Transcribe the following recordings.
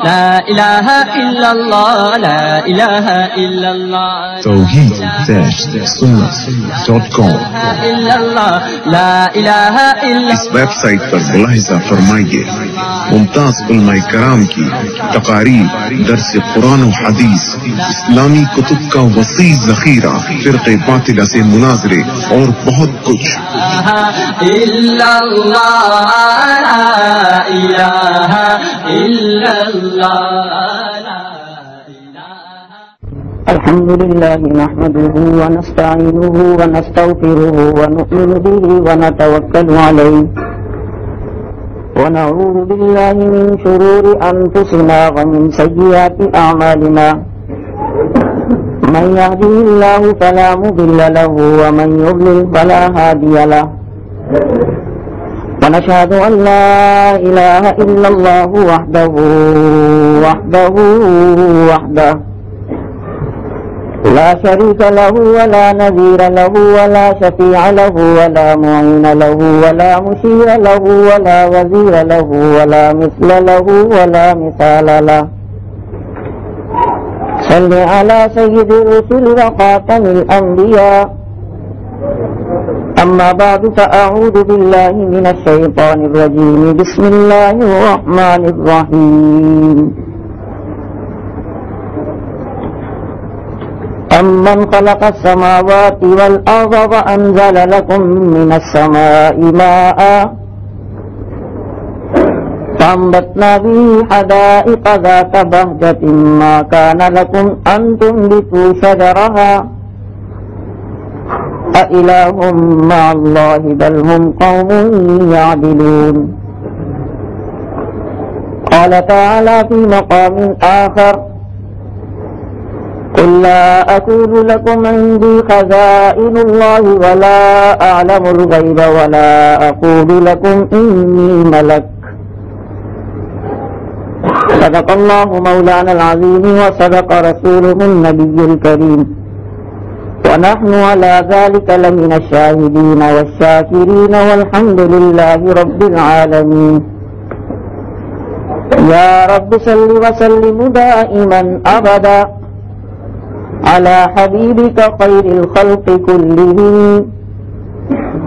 لا الہ الا اللہ لا الہ الا اللہ توحید-sunnah.com لا الہ الا اس ویب سائٹ پر ملاحظہ فرمائیے ممتاز علماء کرام کی تقاریر، درس قرآن و حدیث، اسلامی کتب کا وسیع ذخیرہ، فرقے باطلہ سے مناظرے اور بہت کچھ۔ الا اللہ لا الہ الا اللہ۔ الحمد لله نحمده ونستعينه ونستغفره ونؤمن به ونتوكل عليه ونعوذ بالله من شرور أنفسنا ومن سيئات أعمالنا من يهده الله فلا مضل له ومن يضلل فلا هادي له ونشهد أن لا إله إلا الله وحده لا شريك له ولا نذير له ولا شفيع له ولا معين له ولا مشير له ولا وزير له ولا مثل له ولا مثال له صل على سيد الرسل وخاتم الأنبياء أما بعد فأعوذ بالله من الشيطان الرجيم بسم الله الرحمن الرحيم أَمَّنْ خَلَقَ السَّمَاوَاتِ وَالْأَرْضَ وَأَنزَلَ لَكُم مِّنَ السَّمَاءِ مَاءً فَأَنبَتْنَا بِهِ حَدَائِقَ ذَاتَ بَهْجَةٍ مَا كَانَ لَكُمْ أَن تُنبِتُوا شَجَرَهَا أَإِلَٰهٌ مَّعَ اللَّهِ بَلْ هُمْ قَوْمٌ يَعْدِلُونَ قَالَ تَعَالَىٰ فِي مَقَامٍ آخَرٍ قل لا أقول لكم عندي خزائن الله ولا أعلم الغيب ولا أقول لكم إني ملك صدق الله مولانا العظيم وصدق رسوله النبي الكريم ونحن على ذلك لمن الشاهدين والشاكرين والحمد لله رب العالمين يا رب صل وسلم دائما أبدا على حبيبك خير الخلق كلهم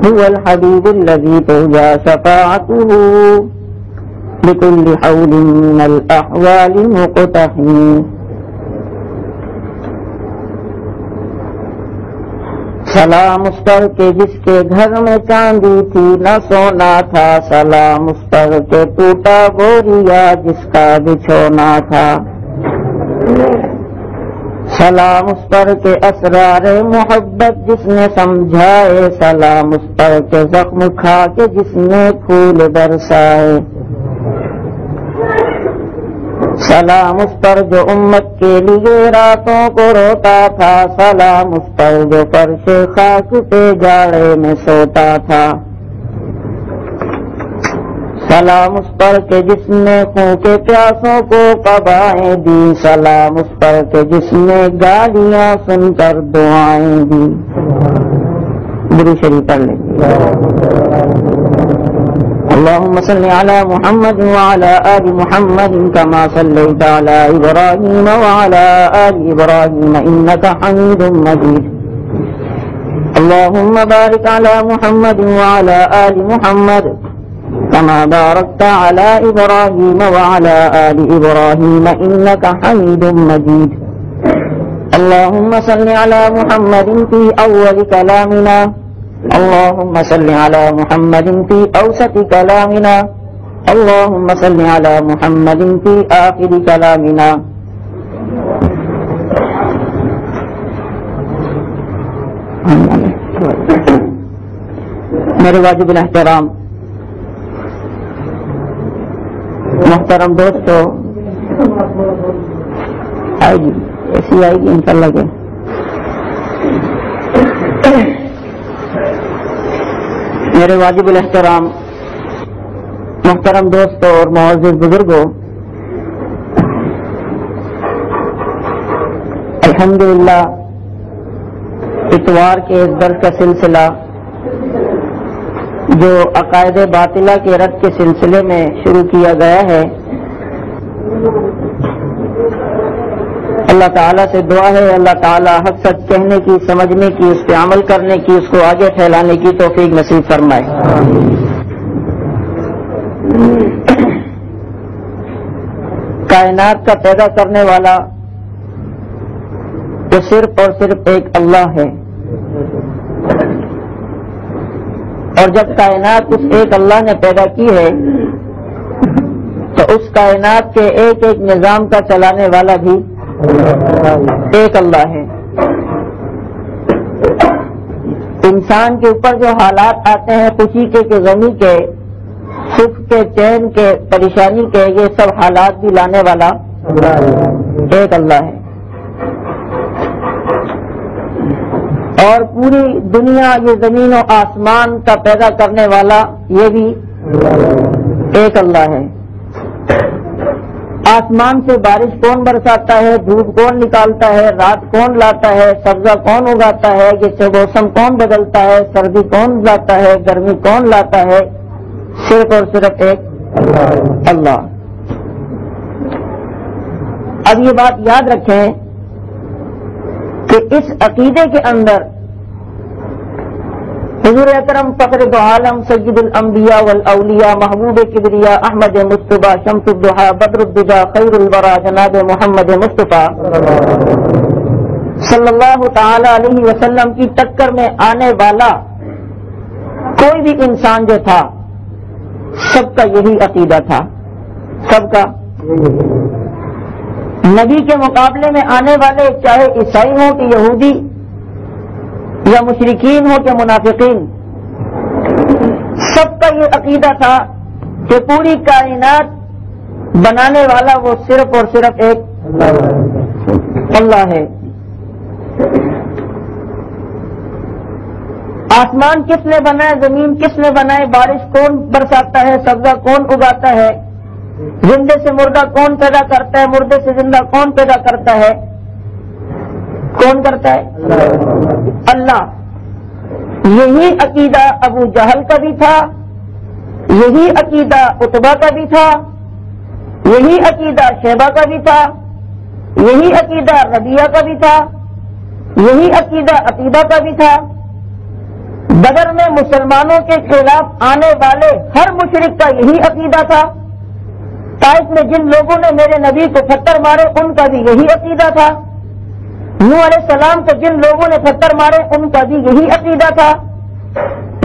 هو الحبيب الذي ترجى شفاعته بكل حول من الأحوال مقتحم سلام اس پر کے جس کے گھر میں چاندی تھی نہ سونا تھا، سلام اس پر کے ٹوٹا گوریا جس کا بچھونا تھا، سلام اس پر کے اسرار محبت جس نے سمجھائے، سلام اس پر کے زخم کھا کے جس نے پھول برسائے، سلام اس پر جو امت کے لیے راتوں کو روتا تھا، سلام اس پر جو فرش خاک پہ جاڑے میں سوتا تھا، سلام اس پر کہ جس نے خون کے پیاسوں کو قبائیں دی، سلام اس پر کہ جس نے گالیاں سن کر دعائیں دی۔ درود شریف پڑھ لیں۔ اللهم صل على محمد وعلى آل محمد كما صليت على إبراهيم وعلى آل إبراهيم إنك حميد مجيد، اللهم بارك على محمد وعلى آل محمد كما باركت على إبراهيم وعلى آل إبراهيم إنك حميد مجيد، اللهم صل على محمد في أول كلامنا، اللهم صل على محمد في أوسط كلامنا، اللهم صل على محمد في آخر كلامنا۔ میرے واجب الاحترام محترم دوستو، آئے گی ایسی آئے گی انشاءاللہ کے میرے واجب الاحترام محترم دوستو اور معزز بزرگوں، الحمدللہ اتوار کے اس درس کا سلسلہ جو عقائد باطلہ کے رد کے سلسلے میں شروع کیا گیا ہے، اللہ تعالیٰ سے دعا ہے اللہ تعالیٰ حق سچ کہنے کی، سمجھنے کی، اس پہ عمل کرنے کی، اس کو آگے پھیلانے کی توفیق نصیب فرمائے۔ کائنات کا پیدا کرنے والا تو صرف اور صرف ایک اللہ ہے، اور جب کائنات اس ایک اللہ نے پیدا کی ہے تو اس کائنات کے ایک ایک نظام کا چلانے والا بھی ایک اللہ ہے۔ انسان کے اوپر جو حالات آتے ہیں خوشی کے غمی کے، سکھ کے، چین کے، پریشانی کے، یہ سب حالات بھی لانے والا ایک اللہ ہے، اور پوری دنیا یہ زمین و آسمان کا پیدا کرنے والا یہ بھی ایک اللہ ہے۔ آسمان سے بارش کون برساتا ہے، دھوپ کون نکالتا ہے، رات کون لاتا ہے، سبزہ کون اگاتا ہے، یہ موسم کون بدلتا ہے، سردی کون لاتا ہے، گرمی کون لاتا ہے، صرف اور صرف ایک اللہ۔ اب یہ بات یاد رکھیں کہ اس عقیدے کے اندر حضور اکرم فخر دو عالم سید الانبیاء والاولیاء محبوب کبریا احمد مصطفیٰ شمس الضحیٰ بدر الدجا خیر الورا جناب محمد مصطفیٰ صلی اللہ تعالی علیہ وسلم کی ٹکر میں آنے والا کوئی بھی انسان جو تھا سب کا یہی عقیدہ تھا، سب کا۔ نبی کے مقابلے میں آنے والے چاہے عیسائی ہوں کہ یہودی یا مشرکین ہوں کہ منافقین، سب کا یہ عقیدہ تھا کہ پوری کائنات بنانے والا وہ صرف اور صرف ایک اللہ ہے۔ آسمان کس نے بنائے، زمین کس نے بنائے، بارش کون برساتا ہے، سبزہ کون اگاتا ہے، زندے سے مردہ کون پیدا کرتا ہے، مردے سے زندہ کون پیدا کرتا ہے، کون کرتا ہے؟ اللہ۔ یہی عقیدہ ابو جہل کا بھی تھا، یہی عقیدہ عتبہ کا بھی تھا، یہی عقیدہ شیبہ کا بھی تھا، یہی عقیدہ ربیہ کا بھی تھا، یہی عقیدہ عتیبہ کا بھی تھا۔ بدر میں مسلمانوں کے خلاف آنے والے ہر مشرک کا یہی عقیدہ تھا۔ طائف میں جن لوگوں نے میرے نبی کو پتھر مارے ان کا بھی یہی عقیدہ تھا۔ نوح علیہ السلام کو جن لوگوں نے پتھر مارے ان کا بھی یہی عقیدہ تھا۔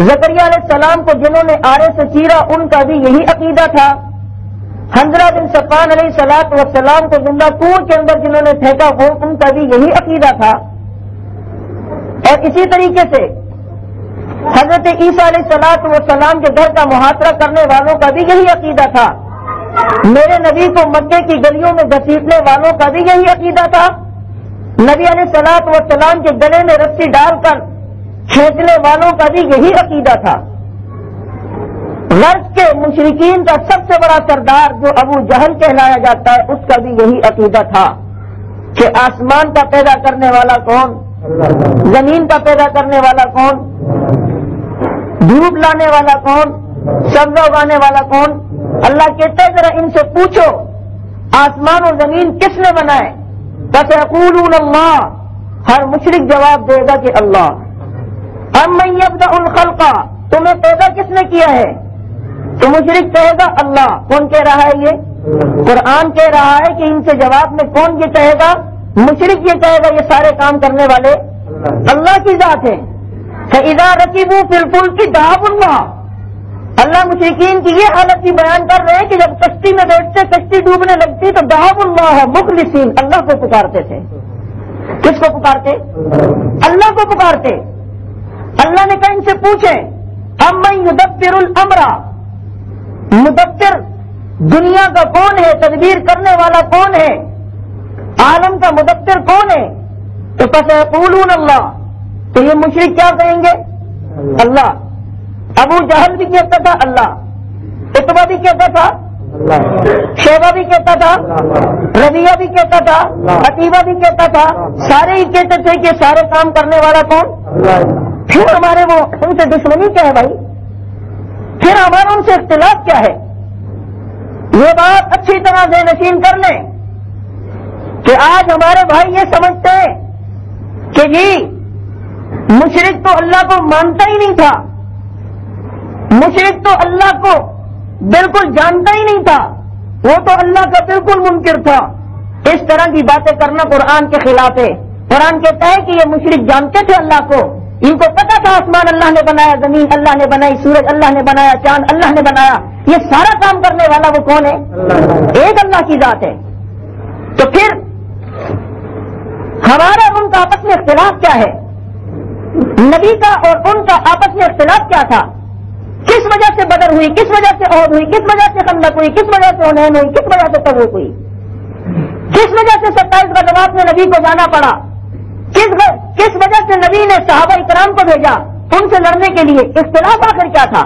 زکریا علیہ السلام کو جنہوں نے آرے سے چیرا ان کا بھی یہی عقیدہ تھا۔ حنظلہ بن صفوان علیہ السلام کو زندہ کنویں کے اندر جنہوں نے پھینکا وہ ان کا بھی یہی عقیدہ تھا۔ اور اسی طریقے سے حضرت عیسیٰ علیہ السلام کے گھر کا محاصرہ کرنے والوں کا بھی یہی عقیدہ تھا۔ میرے نبی کو مکے کی گلیوں میں گھسیٹنے والوں کا بھی یہی عقیدہ تھا۔ نبی علیہ السلام کے گلے میں رسی ڈال کر کھینچنے والوں کا بھی یہی عقیدہ تھا۔ غرب کے مشرکین کا سب سے بڑا سردار جو ابو جہل کہلایا جاتا ہے اس کا بھی یہی عقیدہ تھا کہ آسمان کا پیدا کرنے والا کون، زمین کا پیدا کرنے والا کون، دھوپ لانے والا کون، سبزہ اگانے والا کون۔ اللہ کہتا ہے ذرا ان سے پوچھو آسمان اور زمین کس نے بنائے، فَسَيَقُولُونَ اللَّهُ، ہر مشرک جواب دے گا کہ اللہ۔ أَمَّن يَبْدَأُ الْخَلْقَ، تمہیں پیدا کس نے کیا ہے، تو مشرک کہے گا اللہ۔ کون کہہ رہا ہے یہ؟ قرآن کہہ رہا ہے کہ ان سے جواب میں کون یہ کہے گا، مشرک یہ کہے گا یہ سارے کام کرنے والے اللہ کی ذات ہے۔ فَإِذَا رَكِبُوا فِي الْفُلْكِ دَعَوُا اللَّهَ، اللہ مشرکین کی یہ حالت بھی بیان کر رہے ہیں کہ جب کشتی میں بیٹھتے کشتی ڈوبنے لگتی تو دعوا اللہ مخلصین، اللہ کو پکارتے تھے۔ کس کو پکارتے؟ اللہ کو پکارتے۔ اللہ نے کہا ان سے پوچھیں امن یدبر الامر، مدبر دنیا کا کون ہے، تدبیر کرنے والا کون ہے، عالم کا مدبر کون ہے، تو فسیقولون اللہ، تو یہ مشرک کیا کہیں گے؟ اللہ۔ ابو جہل بھی کہتا تھا اللہ، عتبہ بھی کہتا تھا اللہ، شیبہ بھی کہتا تھا، ربیہ بھی کہتا تھا، عتیبہ بھی کہتا تھا، سارے ہی کہتے تھے کہ سارے کام کرنے والا کون؟ پھر ہمارے وہ ان سے دشمنی کیا ہے بھائی، پھر ہمارا ان سے اختلاف کیا ہے؟ یہ بات اچھی طرح سے نشین کر لیں کہ آج ہمارے بھائی یہ سمجھتے ہیں کہ جی مشرک تو اللہ کو مانتا ہی نہیں تھا، مشرک تو اللہ کو بالکل جانتا ہی نہیں تھا، وہ تو اللہ کا بالکل منکر تھا. اس طرح کی باتیں کرنا قرآن کے خلاف ہے. قرآن کہتا ہے کہ یہ مشرک جانتے تھے اللہ کو، ان کو پتا تھا آسمان اللہ نے بنایا، زمین اللہ نے بنائی، سورج اللہ نے بنایا، چاند اللہ نے بنایا. یہ سارا کام کرنے والا وہ کون ہے؟ ایک اللہ کی ذات ہے. تو پھر ہمارا ان کا آپس میں اختلاف کیا ہے؟ نبی کا اور ان کا آپس میں اختلاف کیا تھا؟ کس وجہ سے بدر ہوئی، کس وجہ سے عہد ہوئی، کس وجہ سے خندق ہوئی، کس وجہ سے حنین ہوئی، کس وجہ سے تبوک ہوئی، کس وجہ سے 27 غزوات میں نبی کو جانا پڑا، کس وجہ سے نبی نے صحابہ اکرام کو بھیجا ان سے لڑنے کے لیے؟ اختلاف آخر کیا تھا؟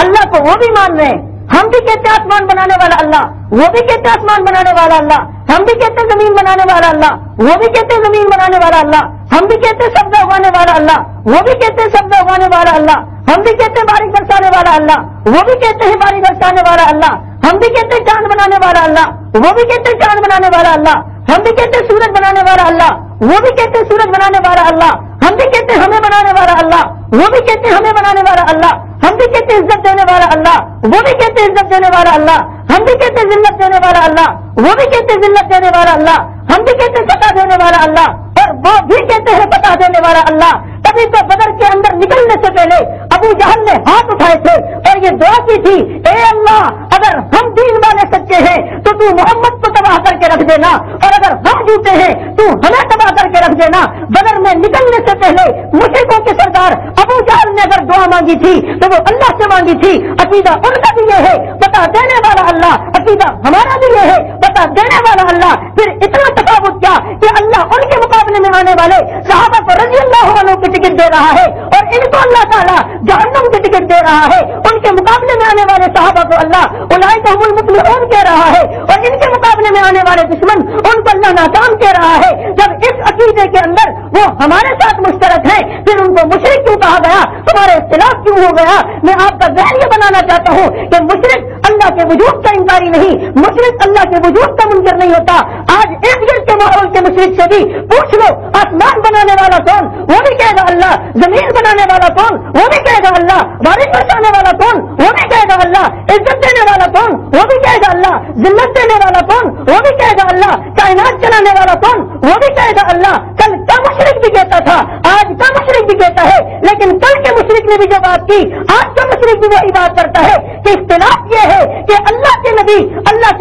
اللہ کو وہ بھی مان رہے ہیں، ہم بھی کہتے ہیں آسمان بنانے والا اللہ، وہ بھی کہتے ہیں آسمان بنانے والا اللہ، ہم بھی کہتے ہیں زمین بنانے والا اللہ، وہ بھی کہتے ہیں زمین بنانے والا اللہ، ہم بھی کہتے ہیں سبزہ اگانے والا اللہ، وہ بھی کہتے ہیں سبزہ اگانے والا اللہ، ہم بھی کہتے ہیں بارش برسانے والا اللہ، وہ بھی کہتے ہیں بارش برسانے والا اللہ، ہم بھی کہتے ہیں چاند بنانے والا اللہ، وہ بھی کہتے ہیں چاند بنانے والا اللہ، ہم بھی کہتے ہیں سورج بنانے والا اللہ، وہ بھی کہتے ہیں سورج بنانے والا اللہ، ہم بھی کہتے ہیں ہمیں بنانے والا اللہ، وہ بھی کہتے ہیں ہمیں بنانے والا اللہ، ہم بھی کہتے ہیں عزت دینے والا اللہ، وہ بھی کہتے ہیں عزت دینے والا اللہ، ہم بھی کہتے ہیں ذلت دینے والا اللہ، وہ بھی کہتے ہیں ذلت دینے والا اللہ، ہم بھی کہتے ہیں فتح دینے والا اللہ، اور وہ بھی کہتے ہیں فتح دینے والا اللہ. تبھی تو بدر کے اندر نکلنے سے پہلے ابو جہل نے ہاتھ اٹھائے تھے اور یہ دعا کی تھی، اے اللہ اگر ہم دین والے سچے ہیں تو تو محمد کو تباہ کر کے رکھ دینا، اور اگر ہم جھوٹے ہیں تو ہمیں تباہ کر کے رکھ دینا. بدر میں نکلنے سے پہلے مشرکوں کے سردار ابو جہل نے اگر دعا مانگی تھی تو وہ اللہ سے مانگی تھی. عقیدہ ان کا بھی یہ ہے بتا دینے والا اللہ، عقیدہ ہمارا بھی یہ ہے بتا دینے والا اللہ. پھر اتنا تفاوت کیا کہ اللہ ان کے مقابلے میں آنے والے صحابہ کو رضی اللہ عنہ کی ٹکٹ دے رہا ہے اور ان کو اللہ تعالیٰ جہنم کی ٹکٹ دے رہا ہے. ان کے مقابلے میں آنے والے صحابہ کو اللہ اولئک هم المفلحون کہہ رہا ہے اور ان کے مقابلے میں آنے والے دشمن ان کو اللہ ناکام کہہ رہا ہے. جب اس عقیدے کے اندر وہ ہمارے ساتھ مشترک ہیں پھر ان کو مشرک کیوں کہا گیا؟ تمہارے اختلاف کیوں ہو گیا؟ میں آپ کا ذہن یہ بنانا چاہتا ہوں کہ مشرک اللہ کے وجود کا انکاری نہیں، مشرک اللہ کے وجود کا منکر نہیں ہوتا. آج ایک دن کے ماحول کے مشرک سے بھی پوچھ لو آسمان بنانے والا کون؟ وہ بھی کہے گا اللہ. زمین بنانے والا کون؟ وہ بھی کہے گا اللہ. بارش برسانے والا کون؟ وہ بھی کہے گا اللہ. عزت دینے والا کون؟ وہ بھی کہے گا اللہ. ذلت دینے والا کون؟ وہ بھی کہے گا اللہ. کائنات چلانے والا کون؟ وہ بھی کہے گا اللہ. کل کا مشرک بھی کہتا تھا، آج کا مشرک بھی کہتا ہے، لیکن کل کے مشرک نے بھی جو بات کی آج کا مشرک بھی وہی بات کرتا ہے. کہ اختلاف یہ ہے کہ اللہ کے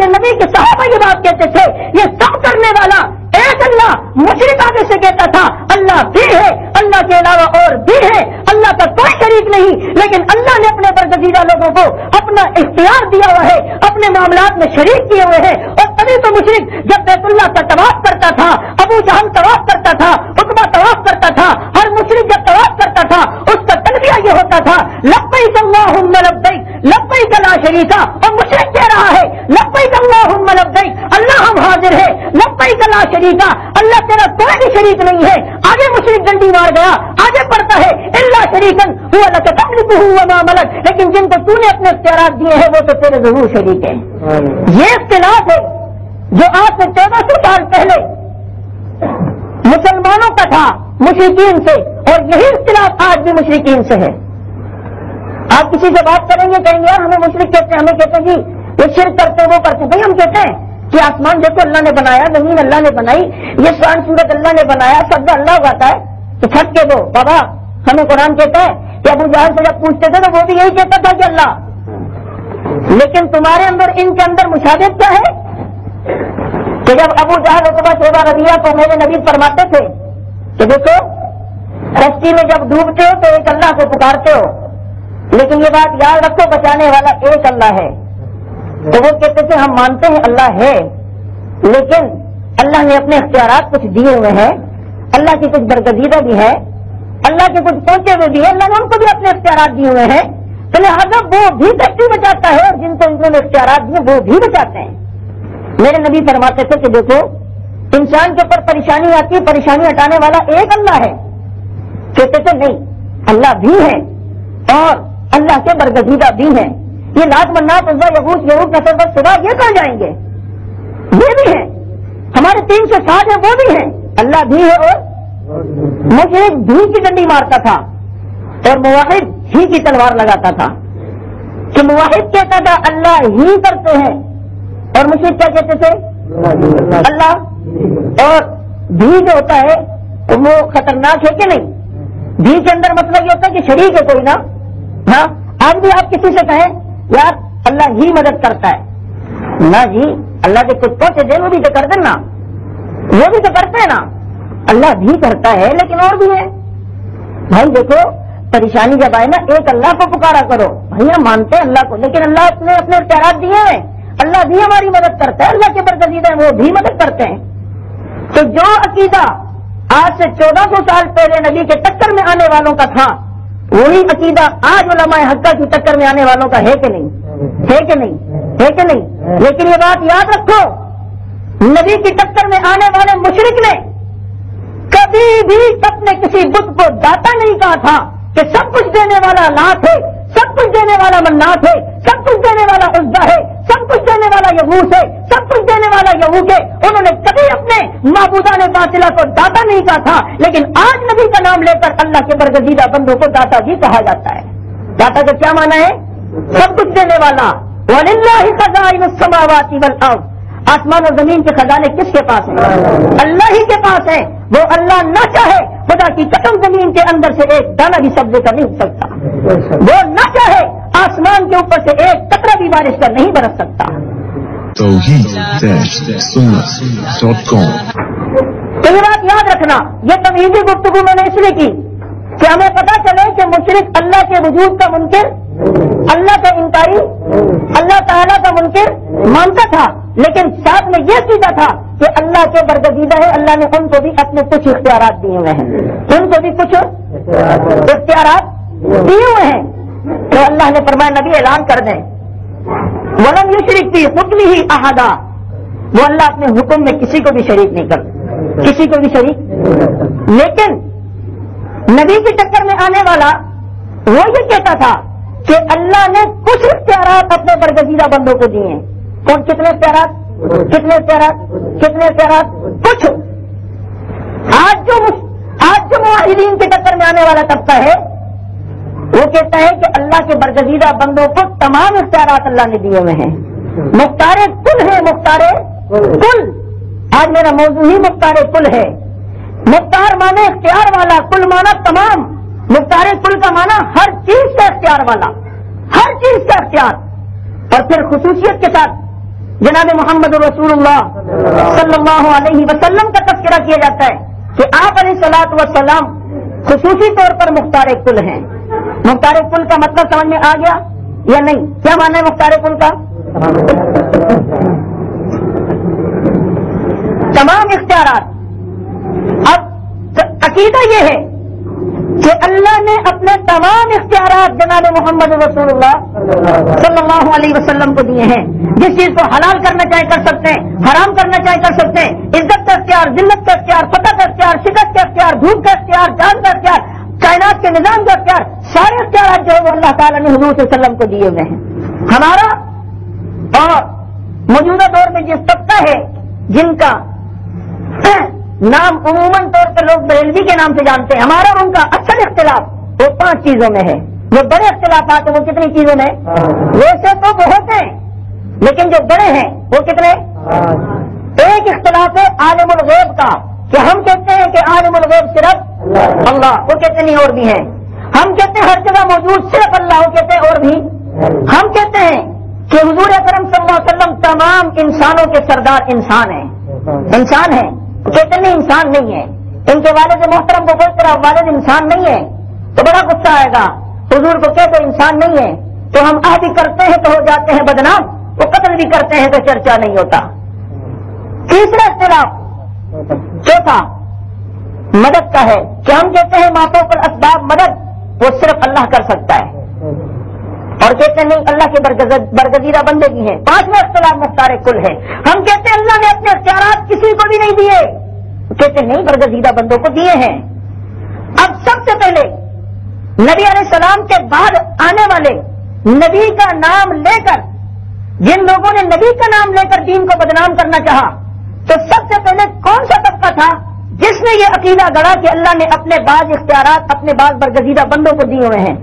نبی کے صحابہ یہ بات کہتے تھے، یہ سب کرنے والا ایک اللہ. مشرک آگے سے کہتا تھا اللہ بھی ہے، اللہ کے علاوہ اور بھی ہے، اللہ کا کوئی شریک نہیں، لیکن اللہ نے اپنے برگزیدہ لوگوں کو اپنا اختیار دیا ہوا ہے، اپنے معاملات میں شریک کیے ہوئے ہیں. اور تبھی تو مشرک جب بیت اللہ کا طواف کرتا تھا، ابو جہل طواف کرتا تھا، عتبہ طواف کرتا تھا، ہر مشرک جب طواف کرتا تھا اس کا تلبیہ یہ ہوتا تھا لبیک اللہم لبیک لبیک لا شریک. اور مشرک کہہ رہا ہے لبیک اللہم لبیک، اللہ ہم حاضر ہے، لبیک لا شریک، اللہ تیرا کوئی بھی شریک نہیں ہے. آگے مشرک ڈنڈی مار گیا، آگے پڑھتا ہے الا شریکن هو لك تملكه وما ملك، لیکن جن کو تو نے اپنے اختیارات دیے ہیں وہ تو تیرے ضرور شریک ہیں. یہ اختلاف ہے جو آج سے 1400 سال پہلے مسلمانوں کا تھا مشرکین سے، اور یہی اختلاف آج بھی مشرکین سے ہے. آپ کسی سے بات کریں گے کہیں گے یار ہمیں مشرک کہتے ہیں، ہمیں کہتے ہیں جی یہ شرک کرتے وہ کرتے. بھائی ہم کہتے ہیں کہ آسمان دیکھو اللہ نے بنایا، زمین اللہ نے بنائی، یہ شان صورت اللہ نے بنایا، سب اللہ اگاتا ہے. تو چھٹ کے دو بابا. ہمیں قرآن کہتا ہے کہ ابو جہل سے جب پوچھتے تھے تو وہ بھی یہی کہتا تھا کہ اللہ. لیکن تمہارے اندر ان کے اندر مشابہت کیا ہے کہ جب ابو جہل عتبہ شیبہ رضیہ کو میرے نبی فرماتے تھے کہ دیکھو کشتی میں جب ڈوبتے ہو تو ایک اللہ کو پکارتے ہو، لیکن یہ بات یاد رکھو بچانے والا ایک اللہ ہے. تو وہ کہتے تھے ہم مانتے ہیں اللہ ہے، لیکن اللہ نے اپنے اختیارات کچھ دیے ہوئے ہیں، اللہ کی کچھ برگزیدہ بھی ہے، اللہ کے کچھ پہنچے ہوئے بھی ہے، اللہ نے ان کو بھی اپنے اختیارات دیے ہوئے ہیں. تو لہٰذا وہ بھی کشتی بچاتا ہے اور جن کو انہوں نے اختیارات دیے وہ بھی بچاتے ہیں. میرے نبی فرماتے تھے کہ دیکھو انسان کے اوپر پریشانی آتی ہے، پریشانی ہٹانے والا ایک اللہ ہے. کہتے تھے نہیں اللہ بھی ہے اور اللہ کے برگزیدہ بھی ہیں. یہ لات منات عزا یغوث یعوق نصر بد صدا یہ کہاں جائیں گے؟ یہ بھی ہیں ہمارے 360 ہیں، وہ بھی ہیں، اللہ بھی ہے اور مشرک بھی کی ڈنڈی مارتا تھا اور موحد ہی کی تلوار لگاتا تھا کہ موحد کہتا تھا اللہ ہی کرتے ہیں اور مشرک کیا کہتے تھے؟ اللہ۔ اور بھی جو ہوتا ہے وہ خطرناک ہے کہ نہیں؟ بھی کے اندر مطلب یہ ہوتا ہے کہ شریک ہے کوئی نا، ہاں آج بھی آپ کسی سے کہیں یار اللہ ہی مدد کرتا ہے، نہ جی اللہ کے کچھ پہنچے دے وہ بھی تو کر دیں نا، وہ بھی تو کرتے ہیں نا، اللہ بھی کرتا ہے لیکن اور بھی ہے۔ بھائی دیکھو پریشانی جب آئے نا ایک اللہ کو پکارا کرو، بھائی ہم مانتے ہیں اللہ کو لیکن اللہ نے اپنے اختیارات دیے ہیں، اللہ بھی ہماری مدد کرتا ہے، اللہ کے برگزیدہ ہیں وہ بھی مدد کرتے ہیں۔ تو جو عقیدہ آج سے 1400 سال پہلے نبی کے ٹکر میں آنے والوں کا تھا وہی عقیدہ آج علماء حقہ کی ٹکر میں آنے والوں کا ہے کہ نہیں؟ ہے کہ نہیں؟ ہے کہ نہیں؟ لیکن یہ بات یاد رکھو نبی کی ٹکر میں آنے والے مشرک نے کبھی بھی اپنے کسی بت کو داتا نہیں کہا تھا کہ سب کچھ دینے والا لات ہے، سب کچھ دینے والا منات ہے، سب کچھ دینے والا عزا ہے، سب کچھ دینے والا یغوث ہے، سب کچھ دینے والا یعوق ہے۔ انہوں نے کبھی اپنے معبودان باطلہ کو داتا نہیں کہا تھا، لیکن آج نبی کا نام لے کر اللہ کے برگزیدہ بندوں کو داتا بھی کہا جاتا ہے۔ داتا کا کیا معنی ہے؟ سب کچھ دینے والا۔ وَلِلَّهِ خَزَائِنُ السَّمَاوَاتِ وَالْأَرْضِ، آسمان اور زمین کے خزانے کس کے پاس ہیں؟ اللہ ہی کے پاس ہیں۔ وہ اللہ نہ چاہے خدا کی قسم زمین کے اندر سے ایک دانہ بھی سبزے کا نہیں اگ سکتا، وہ نہ چاہے آسمان کے اوپر سے ایک قطرہ بھی بارش کا نہیں برس سکتا۔ توحید-سنت.com تو یہ بات یاد رکھنا، یہ تمہیدی گفتگو میں نے اس لیے کی کہ ہمیں پتا چلے کہ مشرک اللہ کے وجود کا منکر، اللہ کا انکاری، اللہ تعالیٰ کا منکر مانتا تھا، لیکن ساتھ میں یہ سیدھا تھا کہ اللہ کے برگزیدہ ہے، اللہ نے ان کو بھی اپنے کچھ اختیارات دیے ہوئے ہیں، ان کو بھی کچھ اختیارات دیے ہوئے ہیں۔ تو اللہ نے فرمایا نبی اعلان کر دیں وَلَمْ يُشْرِكْ فِي حُكْمِهِ أَحَدًا، وہ اللہ اپنے حکم میں کسی کو بھی شریک نہیں کرتا، کسی کو بھی شریک۔ لیکن نبی کی ٹکر میں آنے والا وہ یہ کہتا تھا کہ اللہ نے کچھ اختیارات اپنے برگزیدہ بندوں کو دیے ہیں۔ کون؟ کتنے اختیارات؟ کتنے اختیارات؟ کتنے اختیارات؟ کچھ۔ آج جو معاہدین کے ٹکر میں آنے والا طبقہ ہے وہ کہتا ہے کہ اللہ کے برگزیدہ بندوں کو تمام اختیارات اللہ نے دیے ہوئے ہیں، مختار کل ہے، مختار کل۔ آج میرا موضوع ہی مختار کل ہے۔ مختار مانے اختیار والا، کل مانا تمام۔ مختار کل کا مانا ہر چیز کا اختیار والا، ہر چیز کا اختیار۔ اور پھر خصوصیت کے ساتھ جناب محمد رسول اللہ صلی اللہ علیہ وسلم کا تذکرہ کیا جاتا ہے کہ آپ علیہ الصلوۃ والسلام خصوصی طور پر مختار کل ہیں۔ مختار کل کا مطلب سمجھ میں آ گیا یا نہیں؟ کیا مانا ہے مختار کل کا؟ تمام اختیارات۔ اب عقیدہ یہ ہے کہ اللہ نے اپنے تمام اختیارات جناب محمد رسول اللہ صلی اللہ علیہ وسلم کو دیے ہیں۔ جس چیز کو حلال کرنا چاہے کر سکتے ہیں، حرام کرنا چاہے کر سکتے ہیں، عزت کا اختیار، ذلت کا اختیار، فتح کا اختیار، شکست کا اختیار، دھوپ کا اختیار، جان کا اختیار، کائنات کے نظام کا اختیار، سارے اختیارات جو ہے وہ اللہ تعالیٰ نے حضور صلی اللہ علیہ وسلم کو دیے ہوئے ہیں۔ ہمارا اور موجودہ دور میں جس طبقہ ہے جن کا نام عموماً طور پر لوگ بریلوی کے نام سے جانتے ہیں، ہمارا اور ان کا اصل اختلاف وہ 5 چیزوں میں ہے۔ جو بڑے اختلافات ہیں وہ کتنی چیزوں میں؟ ویسے تو بہت ہیں لیکن جو بڑے ہیں وہ کتنے؟ ایک اختلاف ہے عالم الغیب کا، کہ ہم کہتے ہیں کہ عالم الغیب صرف اللہ، وہ کہتے نہیں اور بھی ہیں۔ ہم کہتے ہیں ہر جگہ موجود صرف اللہ، وہ کہتے ہیں اور بھی۔ ہم کہتے ہیں کہ حضور اکرم صلی اللہ علیہ وسلم تمام انسانوں کے سردار انسان ہیں، انسان ہیں۔ کہتے نہیں انسان نہیں ہے، ان کے والد محترم کو کوئی طرح والد انسان نہیں ہے تو بڑا غصہ آئے گا۔ حضور کو کہتے انسان نہیں ہے تو ہم بھی کرتے ہیں تو ہو جاتے ہیں بدنام، وہ قتل بھی کرتے ہیں تو چرچا نہیں ہوتا۔ تیسرا اختلاف چوتھا مدد کا ہے کہ ہم کہتے ہیں مافوق الاسباب مدد وہ صرف اللہ کر سکتا ہے، اور کہتے ہیں نہیں اللہ کے برگزیدہ بندے بھی ہیں۔ 5واں اختلاف مختار کل ہے، ہم کہتے ہیں اللہ نے اپنے اختیارات کسی کو بھی نہیں دیے، کہتے ہیں نہیں برگزیدہ بندوں کو دیے ہیں۔ اب سب سے پہلے نبی علیہ السلام کے بعد آنے والے نبی کا نام لے کر، جن لوگوں نے نبی کا نام لے کر دین کو بدنام کرنا چاہا، تو سب سے پہلے کون سا طبقہ تھا جس نے یہ عقیدہ گڑھا کہ اللہ نے اپنے بعض اختیارات اپنے بعض برگزیدہ بندوں کو دیے ہوئے ہیں؟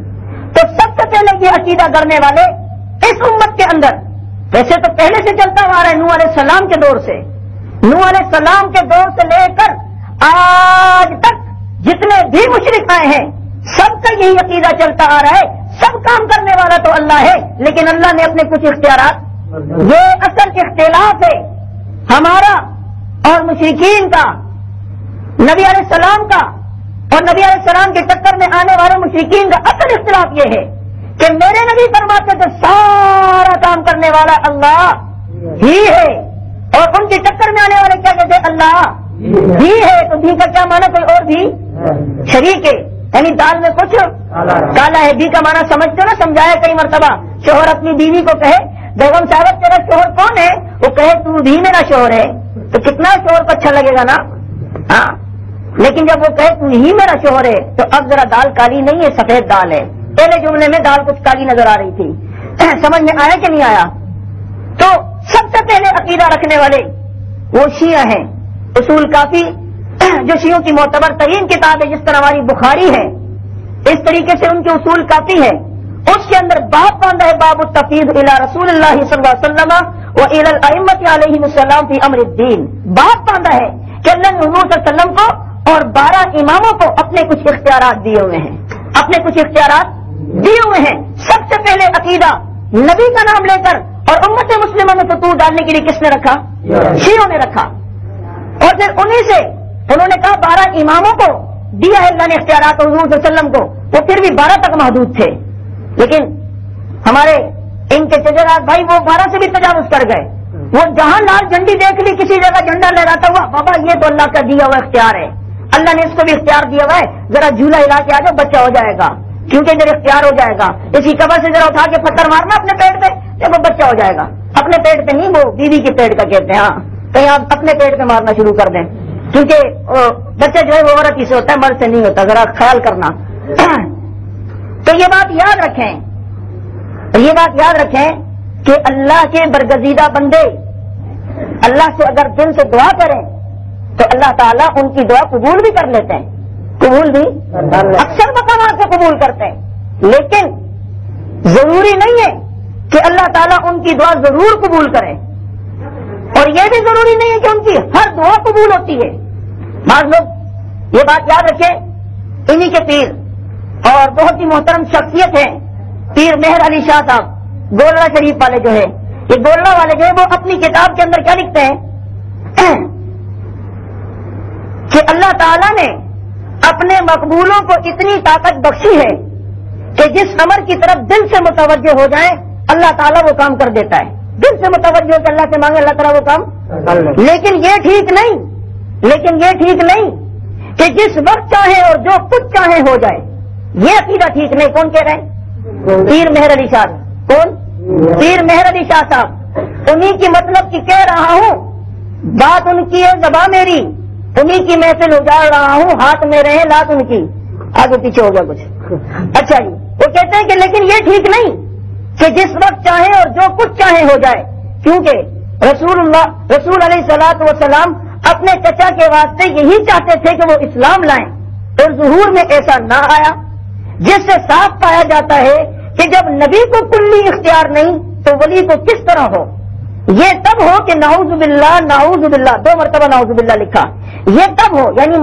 تو سب سے پہلے یہ عقیدہ گڑھنے والے اس امت کے اندر، ویسے تو پہلے سے چلتا ہوا رہا ہے، نوح علیہ السلام کے دور سے، نوح علیہ السلام کے دور سے لے کر آج تک جتنے بھی مشرک آئے ہیں سب کا یہی عقیدہ چلتا آ رہا ہے، سب کام کرنے والا تو اللہ ہے، لیکن اللہ نے اپنے کچھ اختیارات، یہ اصل اختلاف ہے ہمارا اور مشرکین کا، نبی علیہ السلام کا اور نبی علیہ السلام کے ٹکر میں آنے والے مشرکین کا اصل اختلاف یہ ہے کہ میرے نبی فرماتے تھے سارا کام کرنے والا اللہ ہی ہے، اور ان کے ٹکر میں آنے والے کیا کہتے ہیں؟ اللہ ہی ہے۔ تو بھی کا کیا مانا؟ کوئی اور بھی شریک ہے، یعنی دال میں کچھ کالا ہے۔ بھی کا مانا سمجھتے ہو نا، سمجھایا کئی مرتبہ۔ شوہر اپنی بیوی کو کہے بیگم صاحب تیرا شوہر کون ہے؟ وہ کہے تو بھی میرا شوہر ہے، تو کتنا شوہر کو اچھا لگے گا نا؟ ہاں، لیکن جب وہ کہے تو ہی میرا شوہر ہے تو اب ذرا دال کالی نہیں ہے، سفید دال ہے۔ پہلے جملے میں دال کچھ کالی نظر آ رہی تھی، سمجھ میں آیا کہ نہیں آیا؟ تو سب سے پہلے عقیدہ رکھنے والے وہ شیعہ ہیں۔ اصول کافی جو شیعوں کی معتبر ترین کتاب ہے، جس طرح ہماری بخاری ہے، اس طریقے سے ان کے اصول کافی ہے۔ اس کے اندر باب باندھا ہے، باب التفویض الی رسول اللہ صلی اللہ علیہ وسلم و الی الائمۃ علیہم السلام فی امر الدین۔ باب باندھا ہے کہ اللہ نے حضور صلی اللہ علیہ وسلم کو اور 12 اماموں کو اپنے کچھ اختیارات دیے ہوئے ہیں، اپنے کچھ اختیارات دیے ہوئے ہیں۔ سب سے پہلے عقیدہ نبی کا نام لے کر اور امت مسلمہ میں فتور ڈالنے کے لیے کس نے رکھا؟ شیعوں نے رکھا۔ اور پھر انہیں سے انہوں نے کہا 12 اماموں کو دیا ہے اللہ نے اختیارات، حضور صلی اللہ علیہ وسلم کو وہ پھر بھی 12 تک محدود تھے، لیکن ہمارے ان کے چچیرات بھائی وہ 12 سے بھی تجاوز کر گئے۔ وہ جہاں لال جھنڈی دیکھ لی کسی جگہ جھنڈا لہراتا ہوا، بابا یہ تو اللہ کا دیا ہوا اختیار ہے، اللہ نے اس کو بھی اختیار دیا ہوا ہے، ذرا جھولا ہلا کے آ جاؤ بچہ ہو جائے گا، کیونکہ میرے اختیار ہو جائے گا۔ اسی قبر سے ذرا اٹھا کے پتھر مارنا اپنے پیٹ پہ، دیکھو بچہ ہو جائے گا۔ اپنے پیٹ پہ نہیں، وہ بیوی کے پیٹ کا کہتے ہیں، ہاں کہیں آپ اپنے پیٹ پہ مارنا شروع کر دیں، کیونکہ بچہ جو ہے وہ عورت ہی سے ہوتا ہے، مرد سے نہیں ہوتا، ذرا خیال کرنا۔ تو یہ بات یاد رکھیں، یہ بات یاد رکھیں کہ اللہ کے برگزیدہ بندے اللہ سے اگر دل سے دعا کریں تو اللہ تعالیٰ ان کی دعا قبول بھی کر لیتے ہیں، قبول بھی اکثر مقامات سے قبول کرتے ہیں، لیکن ضروری نہیں ہے کہ اللہ تعالیٰ ان کی دعا ضرور قبول کرے، اور یہ بھی ضروری نہیں ہے کہ ان کی ہر دعا قبول ہوتی ہے۔ بعض لوگ یہ بات یاد رکھیں، انہی کے پیر اور بہت ہی محترم شخصیت ہے پیر مہر علی شاہ صاحب گولڑا شریف والے، جو ہے یہ گولڑا والے جو ہے وہ اپنی کتاب کے اندر کیا لکھتے ہیں کہ اللہ تعالیٰ نے اپنے مقبولوں کو اتنی طاقت بخشی ہے کہ جس امر کی طرف دل سے متوجہ ہو جائیں اللہ تعالیٰ وہ کام کر دیتا ہے۔ دل سے متوجہ ہو کہ اللہ سے مانگے اللہ تعالیٰ وہ کام، لیکن یہ ٹھیک نہیں کہ جس وقت چاہے اور جو کچھ چاہے ہو جائے، یہ عقیدہ ٹھیک نہیں۔ کون کہہ رہے ہیں؟ پیر مہر علی شاہ۔ کون؟ پیر مہر علی شاہ صاحب۔ انہی کی مطلب کی کہہ رہا ہوں، بات ان کی ہے زباں میری، انہی کی محفل اجاڑ رہا ہوں، ہاتھ میں رہے لات ان کی۔ آگے پیچھے ہو گیا کچھ، اچھا جی۔ وہ کہتے ہیں کہ لیکن یہ ٹھیک نہیں کہ جس وقت چاہے اور جو کچھ چاہے ہو جائے، کیونکہ رسول علیہ الصلوۃ والسلام اپنے چچا کے واسطے یہی چاہتے تھے کہ وہ اسلام لائیں، اور ظہور میں ایسا نہ آیا، جس سے صاف پایا جاتا ہے کہ جب نبی کو کلی اختیار نہیں تو ولی کو کس طرح ہو۔ یہ تب ہو کہ نعوذ باللہ 2 مرتبہ نعوذ باللہ لکھا، یہ تب ہو یعنی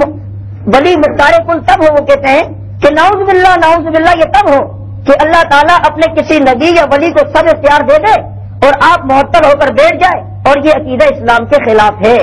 ولی مختار کل تب ہو، وہ کہتے ہیں کہ نعوذ باللہ یہ تب ہو کہ اللہ تعالیٰ اپنے کسی نبی یا ولی کو سب اختیار دے دے اور آپ معطل ہو کر بیٹھ جائے، اور یہ عقیدہ اسلام کے خلاف ہے۔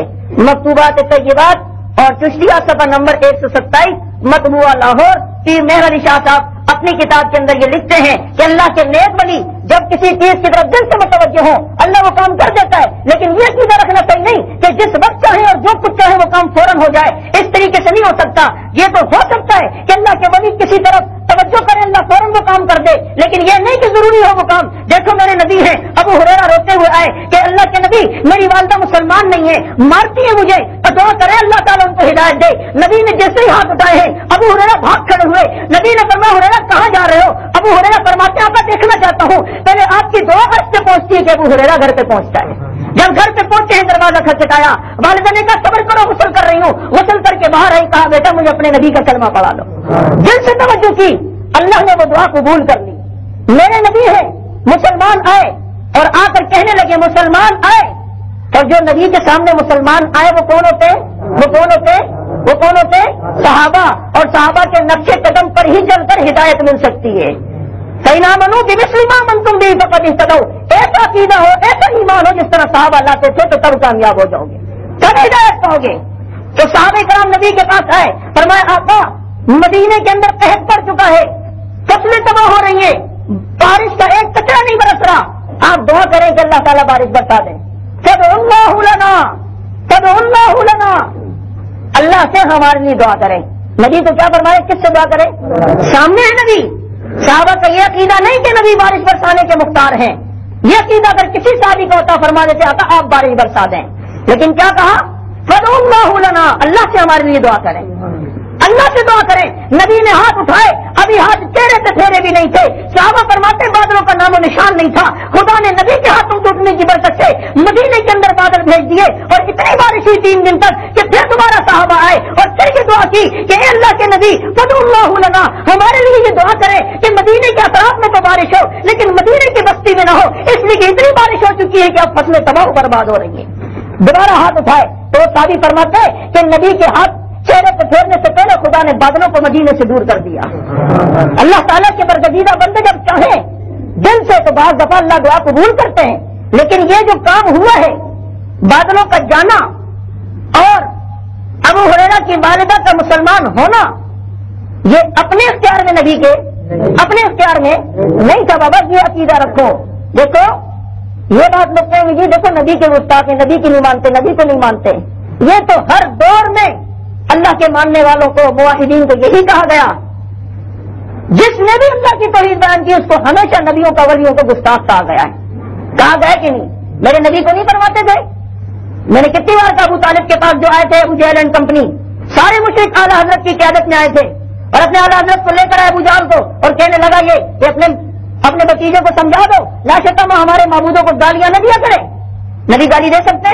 مکتوبات طیبات اور چشتیہ صفحہ نمبر 127 مطبوعہ لاہور، پیر مہر علی شاہ صاحب اپنی کتاب کے اندر یہ لکھتے ہیں کہ اللہ کے نیک ولی جب کسی چیز کی طرف دل سے متوجہ ہو اللہ وہ کام کر دیتا ہے، لیکن یہ عقیدہ رکھنا صحیح نہیں کہ جس وقت چاہے اور جو کچھ چاہے وہ کام فوراً ہو جائے، اس طریقے سے نہیں ہو سکتا۔ یہ تو ہو سکتا ہے کہ اللہ کے ولی کسی طرف توجہ کرے اللہ فوراً وہ کام کر دے، لیکن یہ نہیں کہ ضروری ہو وہ کام۔ دیکھو میرے نبی ہیں، ابو ہریرہ روتے ہوئے آئے کہ اللہ کے نبی میری والدہ مسلمان نہیں ہے، مارتی ہے مجھے، تو دعا کریں اللہ تعالیٰ ان کو ہدایت دے. نبی نے جیسے ہی ہاتھ اٹھائے ہیں ابو ہریرہ بھاگ کھڑے ہوئے. نبی نے فرمایا ہریرہ کہاں جا رہے ہو؟ ابو ہریرہ فرماتے ہیں آقا دیکھنا چاہتا ہوں. پہلے آپ کی دعا گھر سے پہنچتی ہے کہ ابو ہریرہ گھر پہ پہنچتا ہے. جب گھر پہ پہنچے ہیں دروازہ کھٹکھٹایا. والدہ نے کہا صبر کرو غسل کر رہی ہوں. غسل کر کے باہر آئی. کہا بیٹا مجھے اپنے نبی کا کلمہ پڑھا دو. دل سے توجہ کی. اللہ نے وہ دعا قبول کر لی. میرے نبی ہے مسلمان آئے اور آ کر کہنے لگے مسلمان آئے. اور جو نبی کے سامنے مسلمان آئے وہ کون ہوتے؟ صحابہ. اور صحابہ کے نقش قدم پر ہی چل کر ہدایت مل سکتی ہے. فَإِنْ بِمِثْلِ مَا آمَنْتُمْ بِهِ فَقَدِ اهْتَدَوْا. ایسا عقیدہ ہو ایسا ایمان ہو جس طرح صحابہ لاتے تھے تو تب کامیاب ہو جاؤ گے, تب ہدایت پاؤ گے. تو صحابہ کرام نبی کے پاس آئے. فرمایا آقا مدینے کے اندر قحط پڑ چکا ہے, فصلیں تباہ ہو رہی ہیں, بارش کا ایک قطرہ نہیں برس رہا. آپ دعا کریں کہ اللہ تعالیٰ بارش برسا دیں. فَادْعُوا اللَّهُ لَنَا. اللہ سے ہمارے لیے دعا کریں. نبی تو کیا فرمائے کس سے دعا کریں؟ سامنے ہے نبی. صحابہ کا یہ عقیدہ نہیں کہ نبی بارش برسانے کے مختار ہیں. یہ عقیدہ اگر کسی صحابی کو ہوتا فرما دیتے آقا آپ بارش برسا دیں. لیکن کیا کہا؟ فَادْعُوا اللَّهُ لَنَا. اللہ سے ہمارے لیے دعا کریں, اللہ سے دعا کریں. نبی نے ہاتھ اٹھائے, ابھی ہاتھ چہرے سے پھیرے بھی نہیں تھے. صحابہ فرماتے بادلوں کا نام و نشان نہیں تھا. خدا نے نبی کے ہاتھوں ٹوٹنے کی برکت سے مدینے کے اندر بادل بھیج دیے اور اتنی بارش ہوئی 3 دن تک کہ پھر دوبارہ صحابہ آئے اور پھر یہ دعا کی کہ اے اللہ کے نبی فَادْعُوا اللَّهُ لَنَا. ہمارے لیے یہ دعا کریں کہ مدینے کے اطراف میں تو بارش ہو لیکن مدینے کی بستی میں نہ ہو, اس لیے کہ اتنی بارش ہو چکی ہے کہ اب فصلیں تباہ برباد ہو رہی ہیں. دوبارہ ہاتھ اٹھائے تو صحابی فرماتے ہیں کہ نبی کے ہاتھ چہرے پہ پھیرنے سے پہلے خدا نے بادلوں کو مدینے سے دور کر دیا. اللہ تعالیٰ کے برگزیدہ بندے جب چاہیں دل سے تو بعض دفعہ اللہ دعا قبول کرتے ہیں. لیکن یہ جو کام ہوا ہے بادلوں کا جانا اور ابو ہریرہ کی والدہ کا مسلمان ہونا, یہ اپنے اختیار میں نبی کے اپنے اختیار میں نہیں تھا. بابا یہ عقیدہ رکھو. دیکھو یہ بات لوگ کہیں گے دیکھو نبی کے گستاخ ہیں, نبی کی نہیں مانتے, نبی کو نہیں مانتے. یہ تو ہر دور میں اللہ کے ماننے والوں کو موحدین کو یہی کہا گیا. جس نے بھی اللہ کی توحید بیان کی اس کو ہمیشہ نبیوں کا ولیوں کو گستاخ کہا گیا ہے. کہا گیا کہ نہیں؟ میرے نبی کو نہیں فرماتے تھے؟ میں نے کتنی بار ابو طالب کے پاس جو آئے تھے ابو جہل اینڈ کمپنی, سارے مشرک اعلیٰ حضرت کی قیادت میں آئے تھے اور اپنے اعلیٰ حضرت کو لے کر آئے ابو جہل کو اور کہنے لگا یہ کہ اپنے بتیجے کو سمجھا دو لا شتم ہمارے معبودوں کو گالیاں نہ دیا کرے. نبی گالی دے سکتے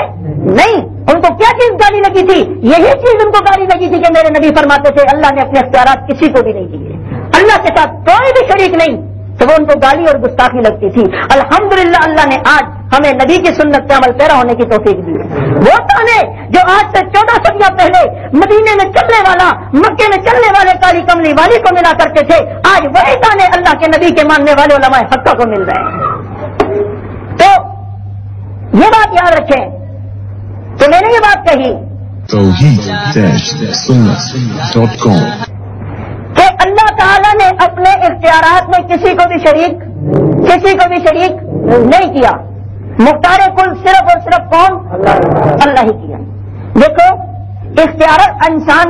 نہیں. ان کو کیا چیز گالی لگی تھی؟ یہی چیز ان کو گالی لگی تھی کہ میرے نبی فرماتے تھے اللہ نے اپنے اختیارات کسی کو بھی نہیں دیے, اللہ کے ساتھ کوئی بھی شریک نہیں, تو وہ ان کو گالی اور گستاخی لگتی تھی. الحمدللہ اللہ نے آج ہمیں نبی کی سنت پہ عمل پیرا ہونے کی توفیق دی ہے. وہ تانے جو آج سے 14 صدیاں پہلے مدینے میں چلنے والا مکے میں چلنے والے کالی کملی والی کو ملا کرتے تھے, آج وہی تانے اللہ کے نبی کے ماننے والے علماء حقہ کو مل رہے ہیں. تو یہ بات یاد رکھیں. تو میں نے یہ بات کہی توحید-sunnat.com کہ اللہ تعالیٰ نے اپنے اختیارات میں کسی کو بھی شریک نہیں کیا. مختار کل صرف اور صرف کون؟ اللہ ہی کیا. دیکھو اختیار انسان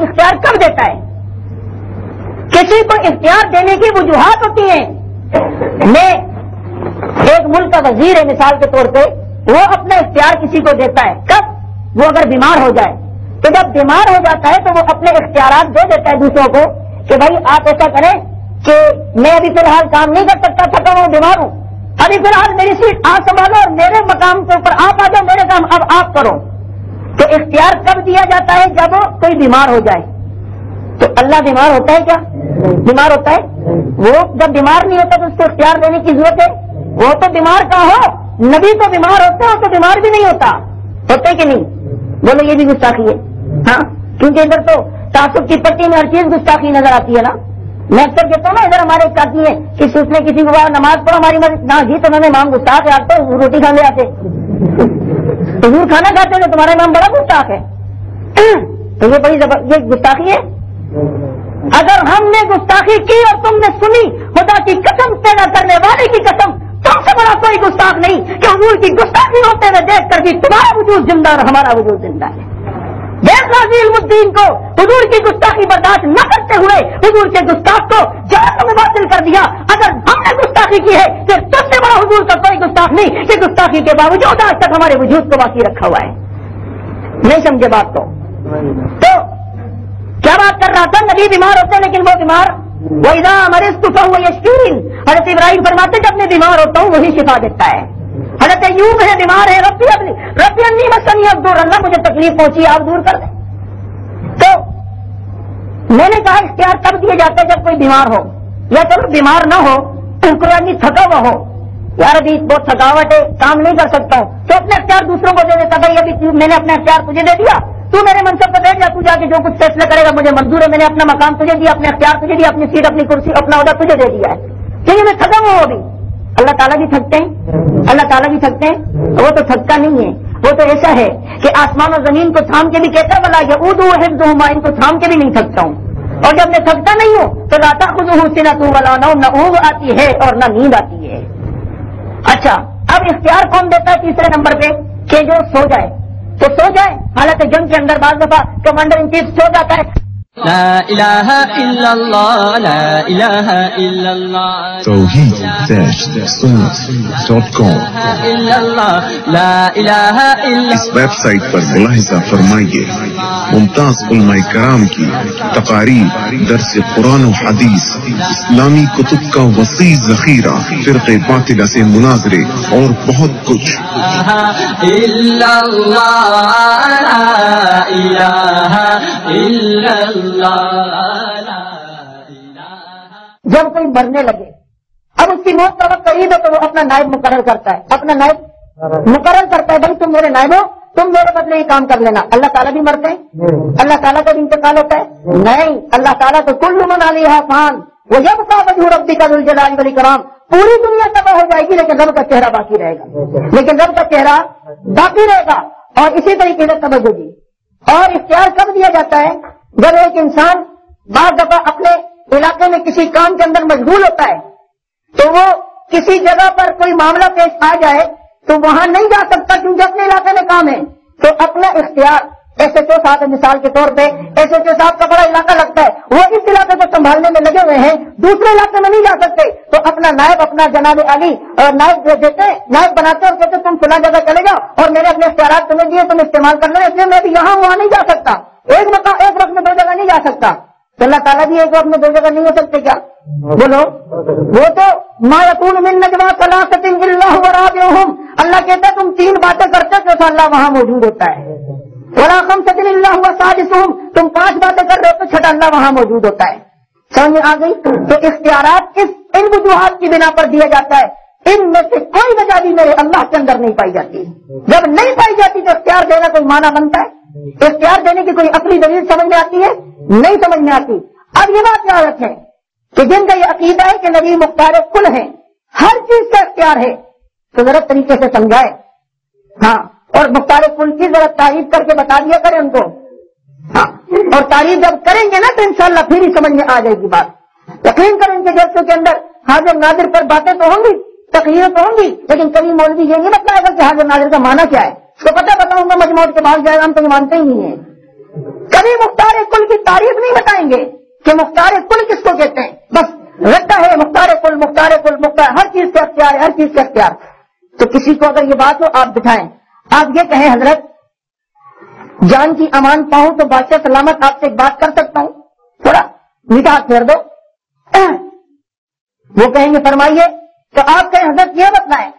اختیار کب دیتا ہے؟ کسی کو اختیار دینے کی وجوہات ہوتی ہیں. میں ایک ملک کا وزیر ہے مثال کے طور پہ, وہ اپنا اختیار کسی کو دیتا ہے. کب؟ وہ اگر بیمار ہو جائے تو جب بیمار ہو جاتا ہے تو وہ اپنے اختیارات دے دیتا ہے دوسروں کو کہ بھائی آپ ایسا کریں کہ میں ابھی فی الحال کام نہیں کر سکتا, تھکا ہوں, بیمار ہوں, ابھی فی الحال میری سیٹ آپ سنبھالو اور میرے مقام کے اوپر آپ آ جاؤ, میرے کام اب آپ کرو. تو اختیار کب دیا جاتا ہے؟ جب کوئی بیمار ہو جائے. تو اللہ بیمار ہوتا ہے کیا؟ بیمار ہوتا ہے؟ وہ جب بیمار نہیں ہوتا تو اس کو اختیار دینے کی ضرورت ہے؟ وہ تو بیمار کا ہو. نبی تو بیمار ہوتے ہیں تو بیمار بھی نہیں ہوتے کہ نہیں؟ بولو یہ بھی گستاخی ہے. ہاں کیونکہ ادھر تو تعصب کی پٹی میں ہر چیز گستاخی نظر آتی ہے نا. میں اکثر کہتا ہوں نا ادھر ہمارے ساتھی ہیں کہ اس نے کسی کو نماز پڑھو ہماری مرضی نہ جی تو میں نے امام گستاخ ہے, آپ تو روٹی کھانے آتے حضور کھانا کھاتے ہیں تمہارا امام بڑا گستاخ ہے. تو یہ بڑی یہ گستاخی ہے. اگر ہم نے گستاخی کی اور تم نے سنی, خدا کی قسم پیدا کرنے والے کی قسم تم سے بڑا کوئی گستاخ نہیں کہ حضور کی گستاخی ہوتے ہوئے دیکھ کر بھی تمہارا وجود زندہ اور ہمارا وجود زندہ ہے. دیکھ غازی علم الدین کو حضور کی گستاخی برداشت نہ کرتے ہوئے حضور کے گستاخ کو جہنم میں باطل کر دیا. اگر ہم نے گستاخی کی ہے تو سب سے بڑا حضور کا کوئی گستاخ نہیں کہ گستاخی کے باوجود آج تک ہمارے وجود کو باقی رکھا ہوا ہے. نہیں سمجھے بات تو کیا بات کر رہا تھا؟ نبی بیمار ہوتے لیکن وہ بیمار وَإِذَا مَرِضْتُ فَهُوَ يَشْفِينِ. حضرت ابراہیم فرماتے جب میں بیمار ہوتا ہوں وہی شفا دیتا ہے. حضرت ایوب ہے بیمار ہے ربی انی مسنی الضر، اللہ مجھے تکلیف پہنچی آپ دور کر دیں. تو میں نے کہا اختیار کب دیا جاتا ہے؟ جب کوئی بیمار ہو یا چلو بیمار نہ ہو کوئی آدمی تھکا ہوا ہو، یار ابھی بہت تھکاوٹ ہے کام نہیں کر سکتا ہوں، تو اپنے اختیار دوسروں کو دے دیتا. بھائی ابھی میں نے اپنا اختیار تجھے دے دیا، تو میرے منصب پہ بیٹھ جا، تو جا کے جو کچھ فیصلہ کرے گا مجھے منظور ہے. میں نے اپنا مقام تجھے دیا، اپنے اختیار تجھے دیا، اپنی سیٹ اپنی کرسی اپنا عہدہ تجھے دے دیا ہے. کیونکہ میں تھکا ہوا ہوں ابھی. اللہ تعالیٰ بھی تھکتے ہیں، اللہ تعالیٰ بھی تھکتے ہیں. وہ تو تھکتا نہیں ہے، وہ تو ایسا ہے کہ آسمان اور زمین کو تھام کے بھی کہتا ہے بلا یعودہ حفظہما، ان کو تھام کے بھی نہیں تھکتا ہوں. اور جب میں تھکتا نہیں ہوں تو لا تأخذہ سنۃ ولا نوم، نہ اونگ آتی ہے اور نہ نیند آتی ہے. اچھا اب اختیار کون دیتا ہے تیسرے نمبر پہ؟ کہ جو سو جائے تو سو جائے. حالت جنگ کے اندر بعض دفعہ کمانڈر ان چیف سو جاتا ہے. لا الہ الا اللہ لا الہ الا اللہ توحید-sunnah.com. الا اللہ لا الہ الا اس ویب سائٹ پر ملاحظہ فرمائیے ممتاز علماء کرام کی تقاریر، درس قرآن و حدیث، اسلامی کتب کا وسیع ذخیرہ، فرقے باطلہ سے مناظرے اور بہت کچھ. الا اللہ لا الہ الا اللہ. جب کوئی مرنے لگے اب اس کی موت کا وقت قریب ہے تو وہ اپنا نائب مقرر کرتا ہے، اپنا نائب مقرر کرتا ہے. بھائی تم میرے نائب ہو، تم میرے بدلے یہ کام کر لینا. اللہ تعالیٰ بھی مرتے ہیں؟ اللہ تعالیٰ کا بھی انتقال ہوتا ہے؟ نہیں. اللہ تعالیٰ تو کل من علیہا فان ویبقی وجہ ربک ذو الجلال والاکرام. پوری دنیا تباہ ہو جائے گی لیکن رب کا چہرہ باقی رہے گا، لیکن رب کا چہرہ باقی رہے گا. اور اسی طریقے سے توجہ دی. اور اختیار کب دیا جاتا ہے؟ جب ایک انسان بعض دفعہ اپنے علاقے میں کسی کام کے اندر مشغول ہوتا ہے تو وہ کسی جگہ پر کوئی معاملہ پیش آ جائے تو وہاں نہیں جا سکتا کیونکہ اپنے علاقے میں کام ہے. تو اپنا اختیار ایس ایچ او صاحب مثال کے طور پہ ایس ایچ او صاحب کا بڑا علاقہ لگتا ہے، وہ اس علاقے کو سنبھالنے میں لگے ہوئے ہیں، دوسرے علاقے میں نہیں جا سکتے. تو اپنا نائب اپنا جناب علی اور نائب دیتے ہیں، نائب بناتے ہیں اور کہتے تم فلاں جگہ چلے جاؤ اور میرے اپنے اختیارات تمہیں دیے تم استعمال کر لو، اس لیے میں بھی یہاں وہاں نہیں جا سکتا. ایک وقت میں دو جگہ نہیں جا سکتا. تو اللہ تعالیٰ بھی ایک وقت میں دو جگہ نہیں ہو سکتے کیا؟ بولو. وہ تو ما یکون من نجوا ثلاثۃ الا هو رابعهم، اللہ کہتا ہے تم تین باتیں کرتے ہو تو اللہ وہاں موجود ہوتا ہے. ولا خمسۃ الا هو سادسهم، تم پانچ باتیں کر رہے ہو تو چھٹا اللہ وہاں موجود ہوتا ہے. سمجھ میں آ گئی؟ تو اختیارات ان وجوہات کی بنا پر دیا جاتا ہے. ان میں سے کوئی وجہ بھی میرے اللہ کے اندر نہیں پائی جاتی. جب نہیں پائی جاتی تو اختیار دینا کوئی معنی بنتا ہے؟ اختیار دینے کی کوئی عقلی دلیل سمجھ میں آتی ہے؟ نہیں سمجھ میں آتی. اب یہ بات یاد رکھیں کہ جن کا یہ عقیدہ ہے کہ نبی مختار کل ہیں، ہر چیز کا اختیار ہے، تو ذرا طریقے سے سمجھائے. ہاں، اور مختار کل کی ذرا تعریف کر کے بتا دیا کریں ان کو. ہاں، اور تعریف جب کریں گے نا تو انشاءاللہ پھر ہی سمجھ میں آ جائے گی بات. یقین کریں کہ جلسوں کے اندر حاضر ناظر پر باتیں تو ہوں گی، تقریر تو ہوں گی، لیکن کبھی مولوی یہ نہیں بتائے گا کہ حاضر ناظر کا معنی کیا ہے. اس کو پتہ بتاؤں گا مجموعہ کے بعد جائے گا، ہم تو یہ مانتے ہی نہیں ہیں. کبھی مختار کل کی تعریف نہیں بتائیں گے کہ مختار کل کس کو کہتے ہیں. بس رہتا ہے مختار کل ہر چیز کا اختیار ہے، ہر چیز کا اختیار. تو کسی کو اگر یہ بات ہو آپ بٹھائیں، آپ یہ کہیں حضرت جان کی امان پاؤں تو بادشاہ سلامت آپ سے ایک بات کر سکتا ہوں، تھوڑا میٹھا ہاتھ پھیر دو. وہ کہیں گے فرمائیے. تو آپ کہیں حضرت یہ بتلائیں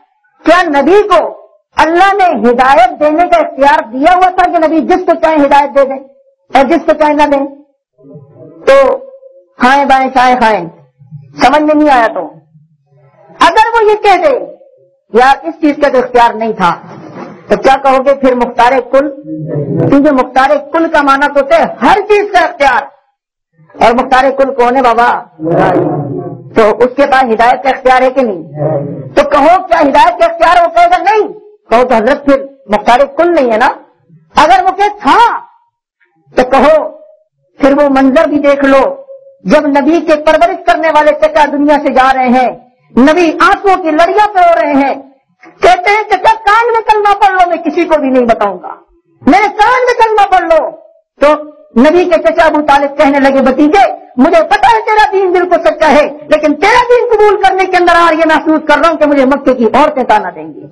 کیا نبی کو اللہ نے ہدایت دینے کا اختیار دیا ہوا تھا کہ نبی جس کو چاہے ہدایت دے دیں اور جس کو چاہے نہ دیں؟ تو کھائیں بائیں چائیں کھائیں، سمجھ میں نہیں آیا. تو اگر وہ یہ کہہ دے یار اس چیز کا تو اختیار نہیں تھا تو کیا کہو گے پھر مختار کل؟ کیونکہ مختار کل کا معنی تو ہے ہر چیز کا اختیار. اور مختار کل کون ہے بابا؟ تو اس کے پاس ہدایت کا اختیار ہے کہ نہیں؟ تو کہو کیا ہدایت کا اختیار وہ کہے گا نہیں؟ کہو تو حضرت پھر مختار کل نہیں ہے نا. اگر وہ کہ تھا تو کہو پھر وہ منظر بھی دیکھ لو جب نبی کے پرورش کرنے والے چچا دنیا سے جا رہے ہیں، نبی آنسوؤں کی لڑیاں پہ ہو رہے ہیں، کہتے ہیں چچا کان میں کلمہ پڑھ لو، میں کسی کو بھی نہیں بتاؤں گا، میرے کان میں کلمہ پڑھ لو. تو نبی کے چچا ابو طالب کہنے لگے بھتیجے مجھے پتا ہے تیرا دین بالکل سچا ہے، لیکن تیرا دین قبول کرنے کے اندر آج یہ محسوس کر رہا ہوں کہ مجھے مکے کی عورتیں تانا دیں گی.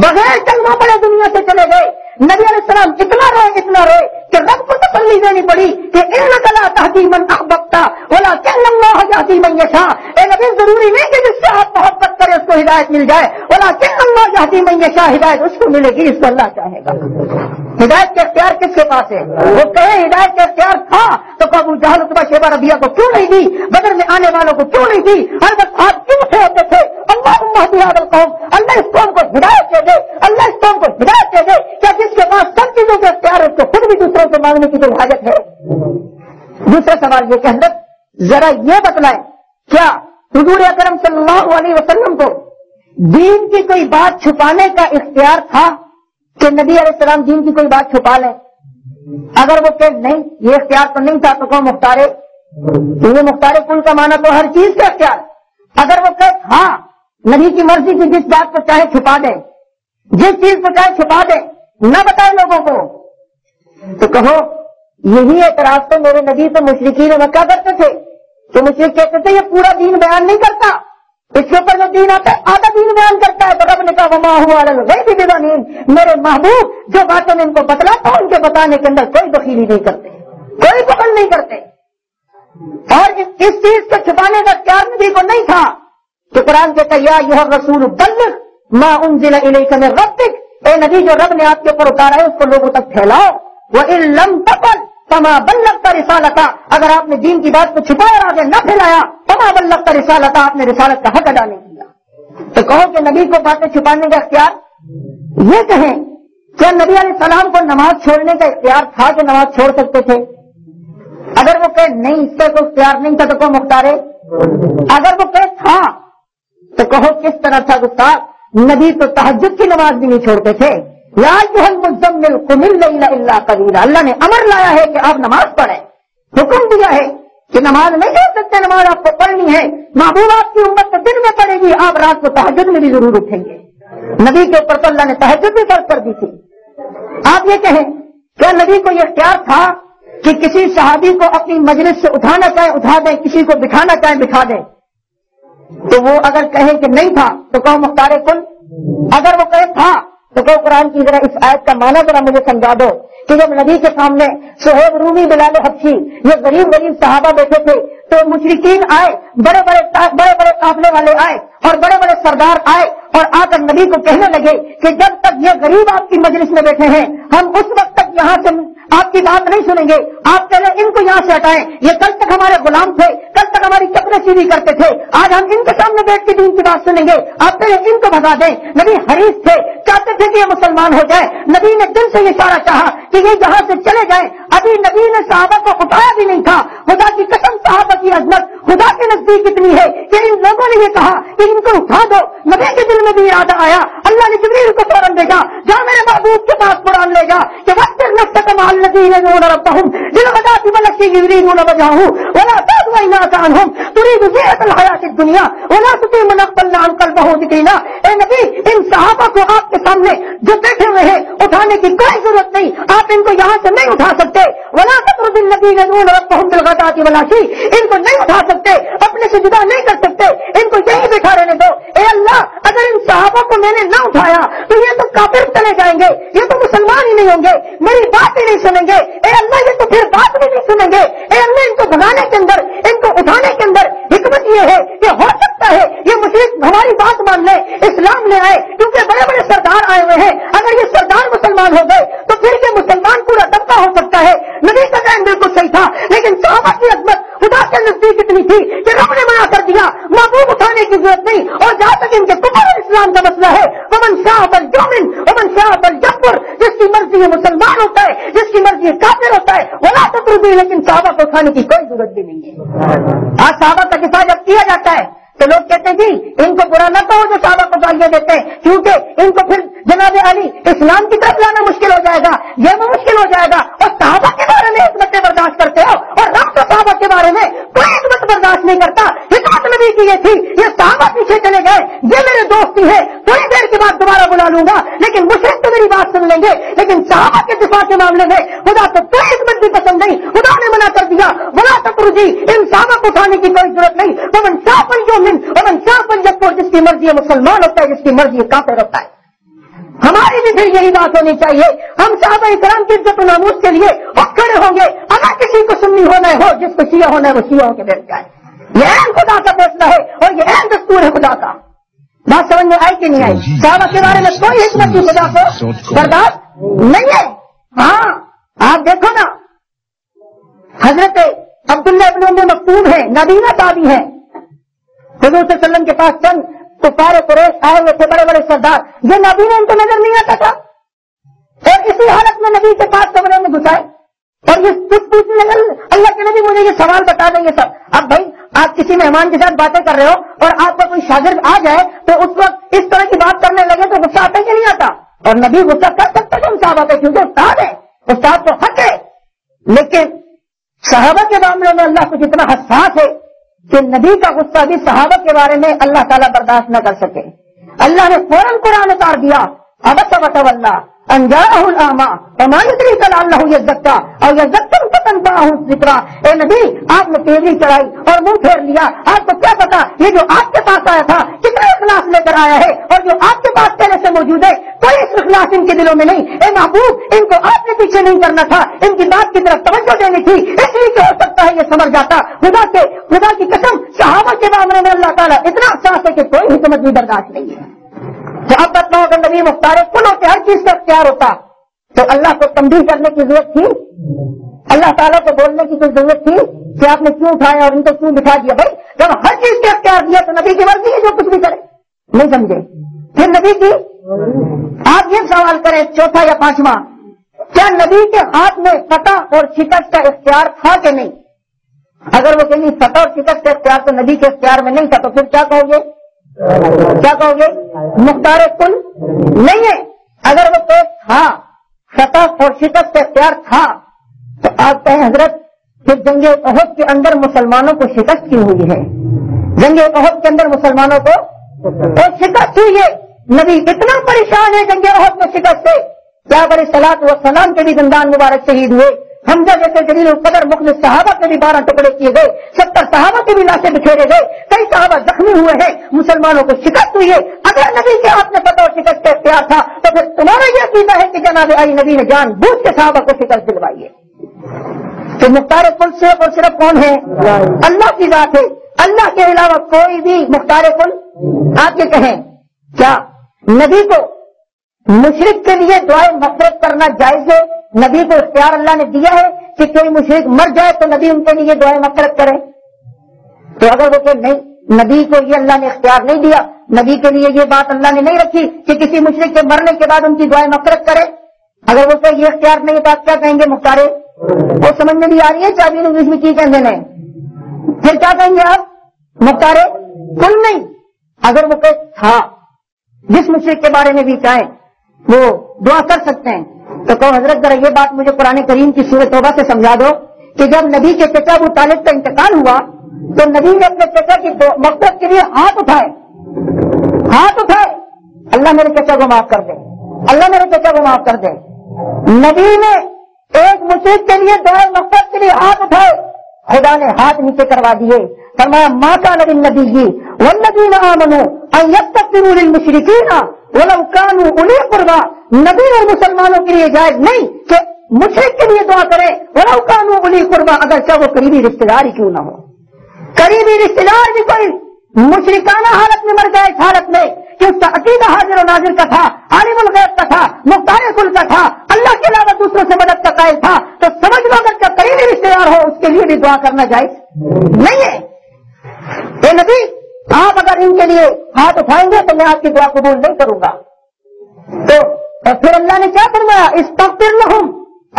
بغیر کلمہ پڑھے دنیا سے چلے گئے، نبی علیہ السلام اتنا روئے کہ رب کو تسلی دینی پڑی کہ انک لا تہدی من احببت ولکن اللہ یہدی من یشاء. اے نبی ضروری نہیں کہ جس سے آپ محبت کریں اس کو ہدایت مل جائے. ولکن اللہ یہدی من یشاء, ہدایت اس کو ملے گی جس کو اللہ چاہے گا. ہدایت کا اختیار کس کے پاس ہے؟ وہ کہے ہدایت کا اختیار تھا تو ابو جہل عتبہ شیبہ ربیہ کو کیوں نہیں دی؟ بدر میں آنے والوں کو کیوں نہیں دی؟ ہر وقت آپ کیوں سے ہوتے تھے اللہم اہد ھذا القوم, اللہ اس قوم کو ہدایت دے دے, اللہ اس قوم کو ہدایت دے دے. کیا جس کے پاس سب چیزوں کا اختیار ہے اس کو خود بھی دوسروں سے مانگنے کی کوئی حاجت ہے؟ دوسرا سوال یہ کہ حضرت ذرا یہ بتلائیں, کیا حضور اکرم صلی اللہ علیہ وسلم کو دین کی کوئی بات چھپانے کا اختیار تھا کہ نبی علیہ السلام دین کی کوئی بات چھپا لیں؟ اگر وہ کہ نہیں یہ اختیار تو نہیں تھا تو کون مختار کل کا معنی تو ہر چیز کا اختیار. اگر وہ کہ ہاں نبی کی مرضی کی جس بات کو چاہے چھپا دیں, جس چیز کو چاہے چھپا دیں, نہ بتائے لوگوں کو, تو کہو یہی اعتراض تو میرے نبی تو مشرکین مکہ کرتے تھے کہ مشرک کہتے تھے یہ پورا دین بیان نہیں کرتا, اس کے اوپر جو دین آتا ہے آدھا دین بیان کرتا ہے. تو رب نے کہا وما هو علی الغیب بضنین, میرے محبوب جو باتیں میں ان کو بتلاتا ہوں ان کے بتانے کے اندر کوئی دخیلی نہیں کرتے, کوئی دخل نہیں کرتے. اور اس چیز کو چھپانے کا اختیار نبی کو نہیں تھا کہ قرآن کہتا ہے یا ایھا الرسول بلغ ما انزل الیک من ربک, اے نبی جو رب نے آپ کے اوپر اتارا ہے اس کو لوگوں تک پھیلاؤ. وان لم تفعل فما بلغت رسالتہ, اگر آپ نے دین کی بات کو چھپایا اور آگے نہ پھیلایا فما بلغت رسالتہ, آپ نے رسالت کا حق ادا نہیں کیا. تو کہو کہ نبی کو باتیں چھپانے کا اختیار یہ کہیں کیا نبی علیہ السلام کو نماز چھوڑنے کا اختیار تھا کہ نماز چھوڑ سکتے تھے؟ اگر وہ کہ نہیں اس کا کوئی اختیار نہیں تھا تو کون مختار ہے؟ اگر وہ کہ تھا تو کہو کس طرح تھا گستاخ, نبی تو تہجد کی نماز بھی نہیں چھوڑتے تھے. یا ایھا المزمل قم اللیل الا قلیلا, اللہ نے امر لایا ہے کہ آپ نماز پڑھیں, حکم دیا ہے کہ نماز نہیں چھوڑ سکتے, نماز آپ کو پڑھنی ہے. محبوب آپ کی امت تو دن میں پڑھے گی, آپ رات کو تہجد میں بھی ضرور اٹھیں گے. نبی کے اوپر تو اللہ نے تہجد بھی فرض کر دی تھی. آپ یہ کہیں کیا نبی کو یہ اختیار تھا کہ کسی صحابی کو اپنی مجلس سے اٹھانا چاہے اٹھا دیں, کسی کو بٹھانا چاہے بٹھا دیں؟ تو وہ اگر کہیں کہ نہیں تھا تو کہو مختار کل, اگر وہ کہے تھا تو کہو قرآن کی ذرا اس آیت کا معنی ذرا مجھے سمجھا دو کہ جب نبی کے سامنے صہیب رومی بلال حبشی یہ غریب صحابہ بیٹھے تھے تو مشرکین آئے, بڑے بڑے قافلے والے آئے اور بڑے بڑے سردار آئے اور آ کر نبی کو کہنے لگے کہ جب تک یہ غریب آپ کی مجلس میں بیٹھے ہیں ہم اس وقت تک یہاں سے آپ کی بات نہیں سنیں گے, آپ پہلے ان کو یہاں سے ہٹائیں, یہ کل تک ہمارے غلام تھے, کل تک ہماری چپلیں سیدھی کرتے تھے, آج ہم ان کے سامنے بیٹھ کے دین کی بات سنیں گے, آپ پہلے ان کو بھگا دیں. نبی حریص تھے, چاہتے تھے کہ یہ مسلمان ہو جائے. نبی نے دل سے یہ اشارہ چاہا کہ یہ یہاں سے چلے جائیں. ابھی نبی نے صحابہ کو اٹھایا بھی نہیں تھا. خدا کی قسم صحابہ کی عظمت خدا کے نزدیک اتنی ہے کہ ان لوگوں نے یہ کہا کہ ان کو اٹھا دو. نبی کے دل میں بھی ارادہ آیا, اللہ نے جبریل کو فوراً بھیجا, جا میرے محبوب کے پاس قرآن لے جا کہ وقت نفسک مع الذین یدعون ربهم بالغداة والعشی یریدون وجهه ولا تعد عیناک عنهم ترید زینة الحیاة الدنیا ولا تطع من اغفلنا عن قلبه ذکرنا. اے نبی ان صحابہ کو آپ کے سامنے جو بیٹھے ہوئے ہیں اٹھانے کی کوئی ضرورت نہیں, آپ ان کو یہاں سے نہیں اٹھا سکتے. ولا تطرد الذین یدعون ربهم بالغداة والعشی, ان کو نہیں اٹھا سکتے, اپنے سے جدا نہیں کر سکتے, ان کو یہیں بٹھا رہنے دو. اے اللہ اگر ان صحابہ کو میں نے نہ اٹھایا تو یہ تو کافر چلے جائیں گے, یہ تو مسلمان ہی نہیں ہوں گے, میری بات ہی نہیں سنیں گے. اے اللہ یہ تو پھر بات بھی نہیں سنیں گے. اے اللہ ان کو بھگانے کے اندر, ان کو اٹھانے کے اندر حکمت یہ ہے کہ ہو سکتا ہے یہ مشرک ہماری بات مان لے, اسلام لے آئے, کیونکہ بڑے بڑے سردار آئے ہوئے ہیں. اگر یہ سردار مسلمان ہو گئے تو پھر یہ مسلمان پورا طبقہ ہو سکتا ہے. نبی کا کام بالکل صحیح تھا, لیکن صحابہ کی عظمت خدا کے نزدیک اتنی تھی کہ رب نے منع کر دیا, محبوب اٹھانے کی ضرورت نہیں. اور جہاں تک ان کے کفر اور اسلام کا مسئلہ ہے, ومن شاء فلیؤمن ومن شاء فلیکفر, جس کی مرضی ہے مسلمان ہوتا ہے, جس کی مرضی ہے کافر ہوتا ہے. ولا تطردوا, لیکن صحابہ کو اٹھانے کی کوئی ضرورت بھی نہیں ہے. آج صحابہ کا دفاع جب کیا جاتا ہے تو لوگ کہتے ہیں جی ان کو برا نہ کہو جو صحابہ کو گالیاں دیتے ہیں, کیونکہ ان کو پھر جناب علی اسلام کی طرف لانا مشکل ہو جائے گا, یہ مشکل ہو جائے گا. اور صحابہ کے بارے میں حکمتیں برداشت کرتے ہو اور رب تو صحابہ کے بارے میں کوئی حکمت برداشت نہیں کرتا. حکمت نبی کی یہ تھی, یہ صحابہ پیچھے چلے گئے, یہ میرے دوست ہی ہے, تھوڑی دیر کے بعد دوبارہ بلا لوں گا, لیکن مشرک تو میری بات سن لیں گے. لیکن صحابہ کے دفاع کے معاملے میں خدا کو کوئی حکمت بھی پسند نہیں, خدا نے منع کر دیا. ولا تطردوا, ان صحابہ کو اٹھانے کی کوئی ضرورت نہیں. ومن شاء فلیؤمن ومن شاء فلیکفر, جس کی مرضی ہے مسلمان ہوتا ہے, جس کی مرضی ہے کافر ہوتا ہے. ہماری بھی پھر یہی بات ہونی چاہیے. ہم صحابہ کرام کی عزت و ناموس کے لیے اور کھڑے ہوں گے. اگر کسی کو سنی ہونا ہو، جس کو شیعہ ہونا ہے وہ شیعہ ہو کے بیٹھ جائے. یہ عین خدا کا فیصلہ ہے اور یہ عین دستور ہے خدا کا. بات سمجھ میں آئی کہ نہیں آئی؟ صحابہ کے بارے میں کوئی حکمت کی خدا کو برداشت نہیں ہے. ہاں آپ دیکھو نا، حضرت عبداللہ ابن ام مکتوم ہے، نابینا تابعی ہیں. حضور صلی اللہ علیہ وسلم کے پاس چند کفار قریش آئے ہوئے تھے، بڑے بڑے سردار. یہ نابینا ان کو نظر نہیں آتا تھا اور اسی حالت میں نبی کے پاس کمرے میں گھسائے اور یہ کچھ پوچھنے لگے، اللہ کے نبی مجھے یہ سوال بتا دیں گے سب. اب بھائی آپ کسی مہمان کے ساتھ باتیں کر رہے ہو اور آپ کا کوئی شاگرد آ جائے تو اس وقت اس طرح کی بات کرنے لگے تو غصہ آتا کہ نہیں آتا؟ اور نبی غصہ کر سکتے تھے ان صحابہ پہ، کیونکہ استاد ہے، استاد کو حق ہے. لیکن صحابہ کے معاملے میں اللہ کو جتنا حساس ہے کہ نبی کا غصہ بھی صحابہ کے بارے میں اللہ تعالیٰ برداشت نہ کر سکے. اللہ نے فوراً قرآن اتار دیا، ابس وتولی ان جاءہ الاعمی وما یدریک لعلہ یزکا او یذکر فتنفعہ الذکریٰ. اے نبی آپ نے تیزی چڑھائی اور منہ پھیر لیا، آپ کو کیا پتا یہ جو آپ کے پاس آیا تھا کتنا اخلاص لے کر آیا ہے، اور جو آپ کے پاس پہلے سے موجود ہے کوئی اخلاص ان کے دلوں میں نہیں. اے محبوب ان کو آپ نے پیچھے نہیں کرنا تھا، ان کی بات کی طرف توجہ دینی تھی، اس لیے کہ ہو سکتا ہے یہ سمجھ جاتا. خدا کی قسم صحابہ کے معاملے میں اللہ تعالیٰ اتنا احساس ہے کہ کوئی حکمت بھی برداشت نہیں ہے. تو اب بتاؤ اگر نبی مختار کل ہوتے ہر چیز کا اختیار ہوتا تو اللہ کو تنبیہ کرنے کی ضرورت تھی؟ اللہ تعالیٰ کو بولنے کی کوئی ضرورت تھی کہ آپ نے کیوں اٹھایا اور ان کو کیوں بٹھا دیا؟ بھائی جب ہر چیز کا اختیار دیا تو نبی کی مرضی ہے جو کچھ بھی کرے. نہیں سمجھے؟ پھر نبی کی آپ یہ سوال کریں چوتھا یا پانچواں، کیا نبی کے ہاتھ میں فتح اور شکست کا اختیار تھا کہ نہیں؟ اگر وہ کہیں فتح اور شکست کا اختیار تو نبی کے اختیار میں نہیں تھا تو پھر کیا کہو گے؟ مختار کل نہیں ہے. اگر وہ تھا فتح اور شکست کا اختیار تھا تو آپ کہیں حضرت پھر جنگ احد کے اندر مسلمانوں کو شکست کیوں ہوئی ہے؟ جنگ احد کے اندر مسلمانوں کو شکست ہوئی ہے. نبی اتنا پریشان ہے جنگ احد میں شکست سے، کیا علیہ الصلوۃ والسلام کے بھی دندان مبارک شہید ہوئے، حمزہ جیسے جلیل القدر مخلص صحابہ کے بھی 12 ٹکڑے کیے گئے، 70 صحابہ کی بھی لاشیں بکھیرے گئے، کئی صحابہ زخمی ہوئے ہیں، مسلمانوں کو شکست ہوئی ہے. اگر نبی کے ہاتھ میں فتح اور شکست کا اختیار تھا تو پھر تمہارا یہ عقیدہ ہے کہ جناب علی نبی نے جان بوجھ کے صحابہ کو شکست دلوائی ہے. تو مختار کل صرف اور صرف کون ہے؟ اللہ کی ذات ہے. اللہ کے علاوہ کوئی بھی مختار کل آپ یہ کہیں کیا نبی کو مشرک کے لیے دعائیں مغفرت کرنا جائز ہے؟ نبی کو اختیار اللہ نے دیا ہے کہ کوئی مشرک مر جائے تو نبی ان کے لیے دعائیں مغفرت کرے؟ تو اگر وہ کہ نہیں، نبی کو یہ اللہ نے اختیار نہیں دیا، نبی کے لیے یہ بات اللہ نے نہیں رکھی کہ کسی مشرک کے مرنے کے بعد ان کی دعائیں مغفرت کرے، اگر وہ کہ یہ اختیار نہیں تو آپ کیا کہیں گے؟ مختارے وہ سمجھ میں بھی آ رہی ہے چابی انگلش میں کی کہتے ہیں، پھر کیا کہیں گے آپ؟ مختارے کل نہیں. اگر وہ کہ تھا جس مشرک کے بارے میں بھی چاہیں وہ دعا کر سکتے ہیں تو کہو حضرت ذرا یہ بات مجھے قرآن کریم کی سورۃ توبہ سے سمجھا دو کہ جب نبی کے چچا ابو طالب کا انتقال ہوا تو نبی نے اپنے چچا کی مغفرت کے لیے ہاتھ اٹھائے، اللہ میرے چچا کو معاف کر دے، اللہ میرے چچا کو معاف کر دے. نبی نے ایک مشرک کے لیے دعائے مغفرت کے لیے ہاتھ اٹھائے، خدا نے ہاتھ نیچے کروا دیے، فرمایا ما کان للنبی والذین آمنوا ان یستغفروا للمشرکین ولو کانوا اولی قربی. نبی اور مسلمانوں کے لیے جائز نہیں کہ مشرک کے لیے دعا کرے ولو کانوا اولی قربی، اگر چاہے وہ قریبی رشتے دار ہی کیوں نہ ہو. قریبی رشتے دار بھی کوئی مشرکانہ حالت میں مر گئے، اس حالت میں کہ اس کا عقیدہ حاضر و ناظر کا تھا، عالم الغیب کا تھا، مختار کل کا تھا، اللہ کے علاوہ دوسروں سے مدد کا قائل تھا، تو سمجھ لو اگر کا قریبی رشتے دار ہو اس کے لیے بھی دعا کرنا جائز نہیں ہے. اے نبی آپ اگر ان کے لیے ہاتھ اٹھائیں گے تو میں آپ کی دعا قبول نہیں کروں گا. تو پھر اللہ نے کیا فرمایا؟ استغفر لهم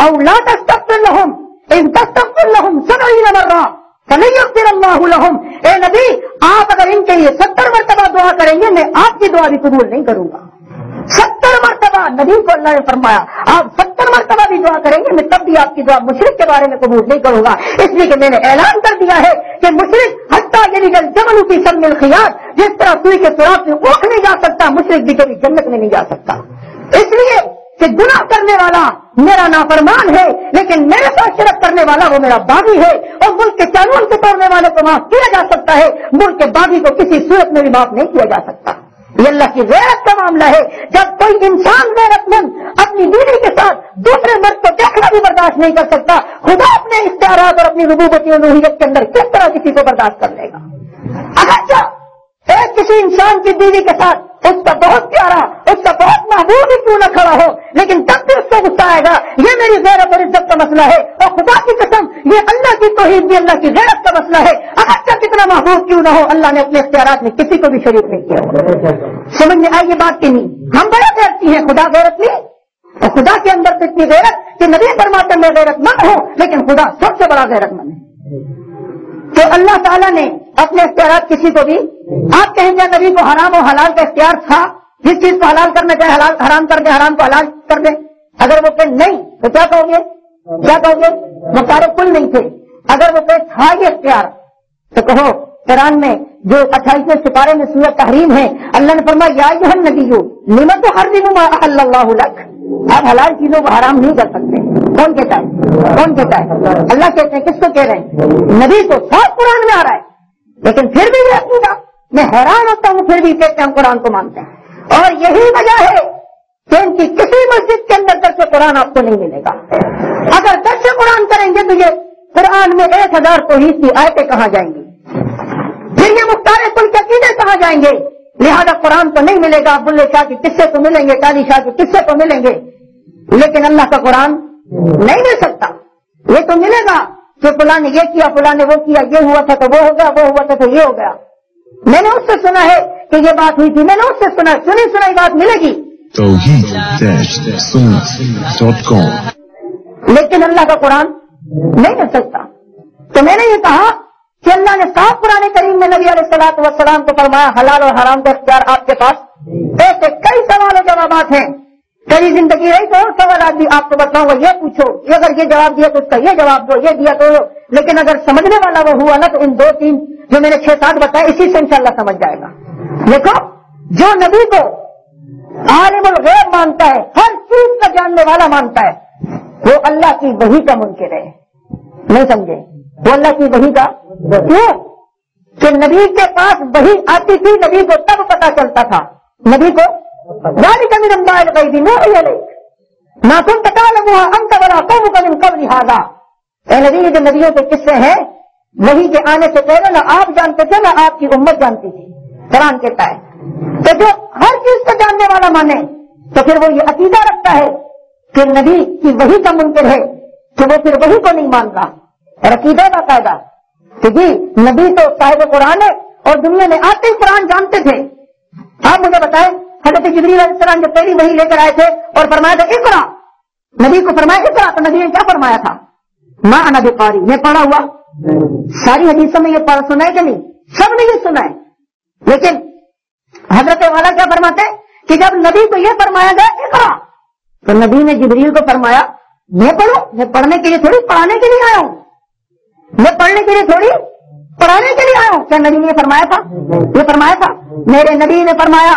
او لا تستغفر لهم ان تستغفر لهم 70 مرہ فلن یغفر اللہ لهم. اے نبی آپ اگر ان کے لیے 70 مرتبہ دعا کریں گے میں آپ کی دعا بھی قبول نہیں کروں گا. 70 مرتبہ نبی کو اللہ نے فرمایا آپ 70 مرتبہ بھی دعا کریں گے میں تب بھی آپ کی دعا مشرک کے بارے میں قبول نہیں کروں گا، اس لیے کہ میں نے اعلان کر دیا ہے کہ مشرک حتیٰ یعنی جمل کی سم الخیاط، جس طرح سوئی کے سوراخ سے اونٹ نہیں جا سکتا مشرک بھی کبھی جنت میں نہیں جا سکتا. اس لیے کہ گناہ کرنے والا میرا نافرمان ہے لیکن میرے ساتھ شرک کرنے والا وہ میرا باغی ہے، اور ملک کے قانون سے توڑنے والے کو معاف کیا جا سکتا ہے، ملک کے باغی کو کسی صورت میں بھی معاف نہیں کیا جا سکتا. یہ اللہ کی غیرت کا معاملہ ہے. جب کوئی انسان غیرت مند اپنی بیوی کے ساتھ دوسرے مرد کو دیکھنا بھی برداشت نہیں کر سکتا, خدا اپنے اختیارات اور اپنی ربوبیت الوہیت کے اندر کس طرح کسی کو برداشت کر لے گا؟ اگرچہ ایک کسی انسان کی بیوی کے ساتھ اس کا بہت پیارا, اس کا بہت محبوب ہی کیوں نہ کھڑا ہو, لیکن تب بھی اس کو غصہ آئے گا. یہ میری غیرت اور عزت کا مسئلہ ہے, اور خدا کی قسم یہ اللہ کی توحید بھی اللہ کی غیرت کا مسئلہ ہے. اگرچہ کتنا محبوب کیوں نہ ہو, اللہ نے اپنے اختیارات میں کسی کو بھی شریک نہیں کیا. سمجھ میں آئی یہ بات کی نہیں؟ ہم بڑا غیرتی ہیں, خدا غیرت نہیں. اور خدا کے اندر تو اتنی غیرت کہ نبی فرماتے میں غیرت مند ہوں, لیکن خدا سب سے بڑا غیرت مند ہے. تو اللہ تعالیٰ نے اپنے اختیارات کسی کو بھی, آپ کہیں گے نبی کو حرام و حلال کا اختیار تھا, جس چیز کو حلال کرنا چاہے حلال حرام کر دے, حرام کو حلال کر دے. اگر وہ کہ نہیں تو کیا کہو گے؟ کیا کہو گے؟ وہ سارے کل نہیں تھے. اگر وہ کہ تھا یہ اختیار تو کہو قرآن میں جو 28ویں سپارے میں سورۃ تحریم ہے, اللہ نے فرمایا یا ایھا النبی لم تحرم ما احل اللہ لک, آپ حلال چیزوں کو حرام نہیں کر سکتے. کون کہتا ہے؟ کون کہتا ہے؟ اللہ کہتے ہیں. کس کو کہہ رہے ہیں؟ نبی کو. صاف قرآن میں آ رہا ہے, لیکن پھر بھی یہ عقیدہ میں حیران ہوتا ہوں, پھر بھی کہتے ہیں ہم قرآن کو مانتے ہیں. اور یہی وجہ ہے کہ ان کی کسی مسجد کے اندر درس قرآن آپ کو نہیں ملے گا. اگر درس قرآن کریں گے تو یہ قرآن میں 1000 توحید کی آیتیں کہاں جائیں گی؟ پھر یہ مختار کل کے عقیدے کہاں جائیں گے؟ لہذا قرآن تو نہیں ملے گا. بلے شاہ کے قصے تو ملیں گے, قاضی شاہ کے قصے تو ملیں گے, لیکن اللہ کا قرآن نہیں مل سکتا. یہ تو ملے گا کہ فلاں نے یہ کیا, فلاں نے وہ کیا, یہ ہوا تھا تو وہ ہو گیا, وہ ہوا تھا تو یہ ہو گیا. میں نے اس سے سنا ہے کہ یہ بات ہوئی تھی, میں نے اس سے سنا, سنی بات ملے گی. توحید-sunnah.com. لیکن اللہ کا قرآن نہیں مل سکتا. تو میں نے یہ کہا کہ اللہ نے صاف قرآن کریم میں نبی علیہ الصلوۃ والسلام کو فرمایا حلال اور حرام کا اختیار آپ کے پاس. ایسے کئی سوال و جوابات ہیں, کئی زندگی رہی تو اور سوالات بھی آپ کو بتاؤں گا. یہ پوچھو, اگر یہ جواب دیا تو اس کا یہ جواب دو, یہ دیا تو. لیکن اگر سمجھنے والا وہ ہوا نا تو ان 2-3 جو میں نے 6-7 بتائے اسی سے انشاءاللہ سمجھ جائے گا. دیکھو, جو نبی کو عالم الغیب مانتا ہے, ہر چیز کا جاننے والا مانتا ہے, وہ اللہ کی وحی کا منکر ہے. نہیں سمجھے؟ وہ اللہ کی وحی کا کیوں کہ نبی کے پاس وحی آتی تھی, نبی کو تب پتا چلتا تھا. نبی کو ذالک من انباء الغیب نوحی الیک ما کنت تعلمها انت ولا قومک من قبل ھذا. اے نبی, یہ جو نبیوں کے قصے ہیں وحی کے آنے سے پہلے نہ آپ جانتے تھے نہ آپ کی امت جانتی تھی. قرآن کہتا ہے کہ جو ہر چیز کو جاننے والا مانے تو پھر وہ یہ عقیدہ رکھتا ہے کہ نبی کی وحی کا منکر ہے, کہ وہ پھر وحی کو نہیں مانتا. اور عقیدہ کا قاعدہ کہ جی نبی تو صاحب قرآن ہے اور دنیا میں آتے ہی قرآن جانتے تھے. آپ مجھے بتائیں, حضرت جبریل علیہ السلام جو پہلی وحی لے کر آئے تھے اور فرمایا تھا اقرا, نبی کو فرمایا اقرا, تو نبی نے کیا فرمایا تھا؟ ما انا بقاری, میں پڑھا ہوا. ساری حدیثوں میں یہ پڑھ سنا ہے کہ نہیں؟ سب نے یہ سنا ہے. لیکن حضرت والا کیا فرماتے ہیں کہ جب نبی کو یہ فرمایا گیا اقرا, تو نبی نے جبریل کو فرمایا میں پڑھوں, میں پڑھنے کے لیے تھوڑی پڑھانے کے لیے آیا ہوں, میں پڑھنے کے لیے تھوڑی پڑھانے کے لیے آیا ہوں. کیا نبی نے فرمایا تھا؟ یہ فرمایا تھا. میرے نبی نے فرمایا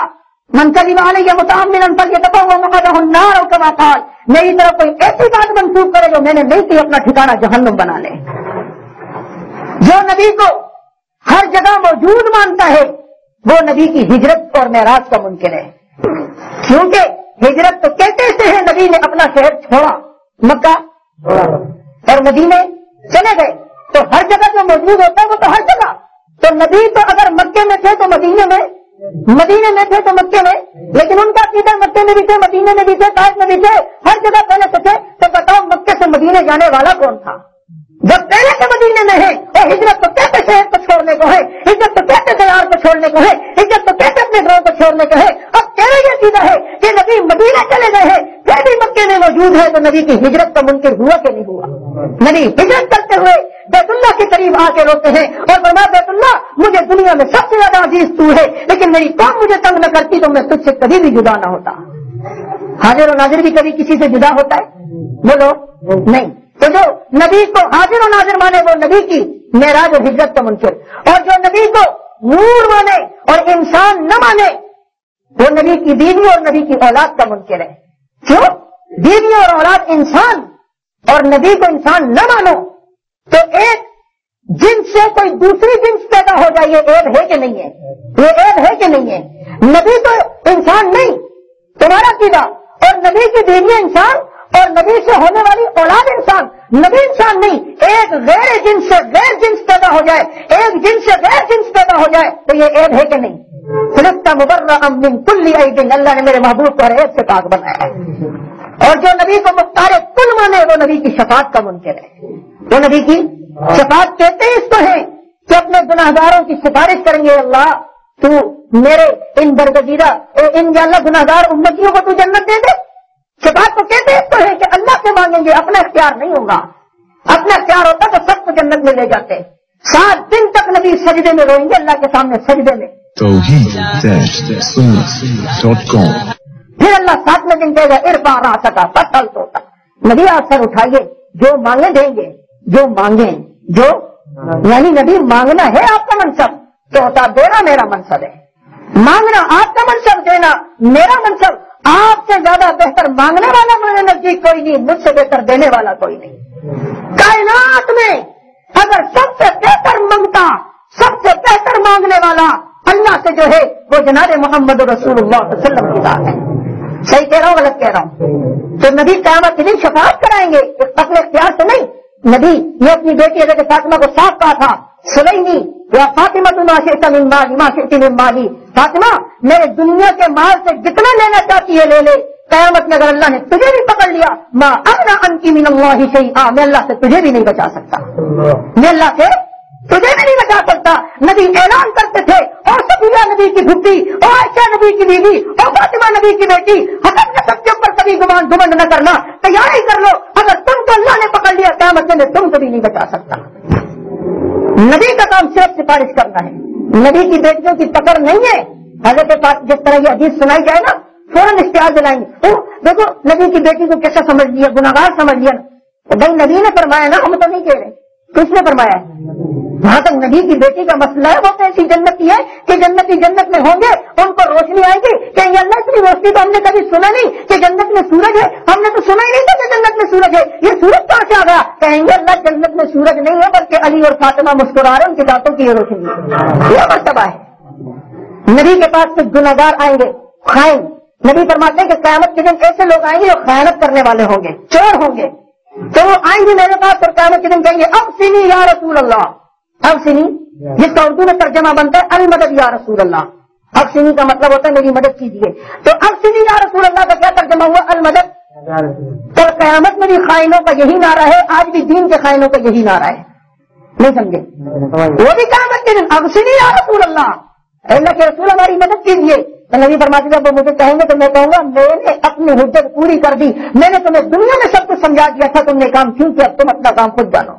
من کذب علی متعمدا فلیتبوأ مقعده النار, او کما قال, میری طرف کوئی ایسی بات منسوخ کرے جو میں نے نہیں کی, اپنا ٹھکانہ جہنم بنا لے. جو نبی کو ہر جگہ موجود مانتا ہے وہ نبی کی ہجرت اور معراج کا منکر ہے. کیونکہ ہجرت تو کہتے سے ہے, نبی نے اپنا شہر چھوڑا, مکہ اور مدینے چلے گئے, تو ہر جگہ جو موجود ہوتا ہے وہ تو ہر جگہ. تو نبی تو اگر مکے میں تھے تو مدینے میں, مدینے میں تھے تو مکے میں, لیکن ان کا عقیدہ مکے میں بھی تھے, مدینے میں بھی تھے, طائف میں بھی تھے, ہر جگہ پہلے سے تھے. تو بتاؤ مکے سے مدینے جانے والا کون تھا؟ جب پہلے سے مدینے میں ہے, اور ہجرت تو کہتے شہر کو چھوڑنے کو ہے, ہجرت تو کہتے دیار کو چھوڑنے کو ہے, ہجرت تو کہتے اپنے گھروں کو چھوڑنے کو ہے. اب تیرا یہ عقیدہ ہے کہ نبی مدینے چلے گئے ہیں پھر بھی مکے میں موجود ہے, تو نبی کی ہجرت کا منکر ہوا کہ نہیں ہوا؟ نبی ہجرت کرتے ہوئے بیت اللہ کے قریب آ کے روتے ہیں اور فرمایا بیت اللہ مجھے دنیا میں سب سے زیادہ عزیز تو ہے, لیکن میری قوم مجھے تنگ نہ کرتی تو میں تجھ سے کبھی بھی جدا نہ ہوتا. حاضر و ناظر بھی کبھی کسی سے جدا ہوتا ہے؟ بولو نہیں. تو جو نبی کو حاضر و ناظر مانے وہ نبی کی معراج اور ہجرت کا منکر, اور جو نبی کو نور مانے اور انسان نہ مانے وہ نبی کی بیوی اور نبی کی اولاد کا منکر ہے. کیوں؟ بیوی اور اولاد انسان اور نبی کو انسان نہ مانو تو ایک جنس سے کوئی دوسری جنس پیدا ہو جائے, یہ عیب ہے کہ نہیں ہے؟ یہ عیب ہے کہ نہیں ہے؟ نبی تو انسان نہیں، تمہارا عقیدہ، اور نبی کی بیوی انسان اور نبی سے ہونے والی اولاد انسان، نبی انسان نہیں، ایک غیر جنس سے غیر جنس پیدا ہو جائے، ایک جنس سے غیر جنس پیدا ہو جائے تو یہ عیب ہے کہ نہیں؟ خلقت مبرأ من کل عیب، اللہ نے میرے محبوب کو ہر عیب سے پاک بنایا ہے، اور جو نبی کو مختار کل مانے وہ نبی کی شفاعت کا منکر ہے، وہ نبی کی شفاعت کہتے اس کو ہے کہ اپنے گناہگاروں کی سفارش کریں گے، اللہ تو میرے ان برگزیدہ ان یا اللہ گناہگار امتیوں کو تو جنت دے دے۔ شفاعت کو کہتے اس کو ہے کہ اللہ سے مانگیں گے، اپنا اختیار نہیں ہوگا، اپنا اختیار ہوتا تو سب کو جنت میں لے جاتے۔ 7 دن تک نبی سجدے میں روئیں گے اللہ کے سامنے سجدے میں، توحید-سنت.com۔ پھر اللہ 7ویں دن کہے گا ارفع رأسک فاسأل توتا، نبی آپ سر اٹھائیے، جو مانگے دیں گے، جو مانگیں، جو یعنی نبی مانگنا ہے آپ کا منصب، توتا دینا میرا منصب ہے، مانگنا آپ کا منصب، دینا میرا منصب۔ آپ سے زیادہ بہتر مانگنے والا میرے نزدیک کوئی نہیں، مجھ سے بہتر دینے والا کوئی نہیں۔ کائنات میں اگر سب سے بہتر منگتا، سب سے بہتر مانگنے والا اللہ سے جو ہے وہ جناب محمد رسول اللہ صلی اللہ علیہ وسلم کی ذات ہے۔ صحیح کہہ رہا ہوں غلط کہہ رہا ہوں؟ تو نبی قیامت کے دن شفاعت کرائیں گے اپنے اختیار سے نہیں۔ نبی نے اپنی بیٹی حضرت فاطمہ کو صاف کہا تھا، سلیمی یا فاطمہ ما شئت من مالی ما شئت من مالی، فاطمہ میرے دنیا کے مال سے جتنا لینا چاہتی ہے لے لے، قیامت میں اگر اللہ نے تجھے بھی پکڑ لیا ما اغنی عنک من اللہ شیئا، میں اللہ سے تجھے بھی نہیں بچا سکتا، میں اللہ سے تجھے بھی نہیں بچا سکتا۔ نبی اعلان کرتے تھے، اور صفیہ نبی کی بھٹی، اور عائشہ نبی کی بیوی، اور فاطمہ نبی کی بیٹی، حسب نسب کے اوپر کبھی گمنڈ نہ کرنا، تیاری کر لو، اگر تم کو اللہ نے پکڑ لیا قیامت میں تم کبھی نہیں بچا سکتا۔ نبی کا کام صرف سفارش کرنا ہے، نبی کی بیٹیوں کی پکڑ نہیں ہے۔ حضرت پاک جس طرح یہ حدیث سنائی جائے نا فوراً اشتہار دلائیں گے، تو دیکھو نبی کی بیٹی کو کیسا سمجھ لیا، گناہگار سمجھ لیا نا، بھائی نبی نے فرمایا نا، ہم تو نہیں کہہ رہے، کس نے فرمایا ہے؟ جہاں تک نبی کی بیٹی کا مسئلہ ہے وہ تو ایسی جنتی ہے کہ جنتی جنت میں ہوں گے، ان کو روشنی آئے گی کہ اللہ اتنی روشنی تو ہم نے کبھی سنا نہیں کہ جنت میں سورج ہے، ہم نے تو سنا ہی نہیں تھا کہ جنت میں سورج ہے، یہ سورج کہاں سے آ گیا؟ کہیں گے اللہ جنت میں سورج نہیں ہے بلکہ علی اور فاطمہ مسکرا رہے ہیں، ان کی دانتوں کی یہ روشنی ہے، یہ مرتبہ ہے۔ نبی کے پاس سے گنہگار آئیں گے، خائن، نبی فرماتے ہیں کہ قیامت کے دن ایسے لوگ آئیں گے جو خیانت کرنے والے ہوں گے، چور ہوں گے، تو وہ آئیں گے میرے پاس اور قیامت کے دن کہیں گے اب سنی یا رسول اللہ، اب سنی جس کا اردو میں ترجمہ بنتا ہے المدد یا رسول اللہ، اب سنی کا مطلب ہوتا ہے میری مدد کیجیے، تو اب سنی یا رسول اللہ کا کیا ترجمہ ہوا؟ المدد۔ تو قیامت میں بھی خائنوں کا یہی نعرہ ہے، آج بھی دین کے خائنوں کا یہی نعرہ ہے، نہیں سمجھے؟ وہ بھی قیامت کے دن اب سنی یا رسول اللہ، اللہ کے رسول ہماری مدد کیجیے، تو نبی فرماتے جب وہ مجھے کہیں گے تو میں کہوں گا میں نے اپنی حجت پوری کر دی، میں نے تمہیں دنیا میں سب کچھ سمجھا دیا تھا، تم نے کام کیوں کیا، تم اپنا کام خود جانو۔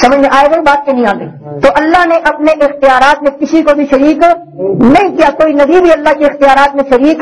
سمجھ میں آئے گئی بات کہ نہیں آ گئی؟ تو اللہ نے اپنے اختیارات میں کسی کو بھی شریک نہیں کیا، کوئی نبی بھی اللہ کے اختیارات میں شریک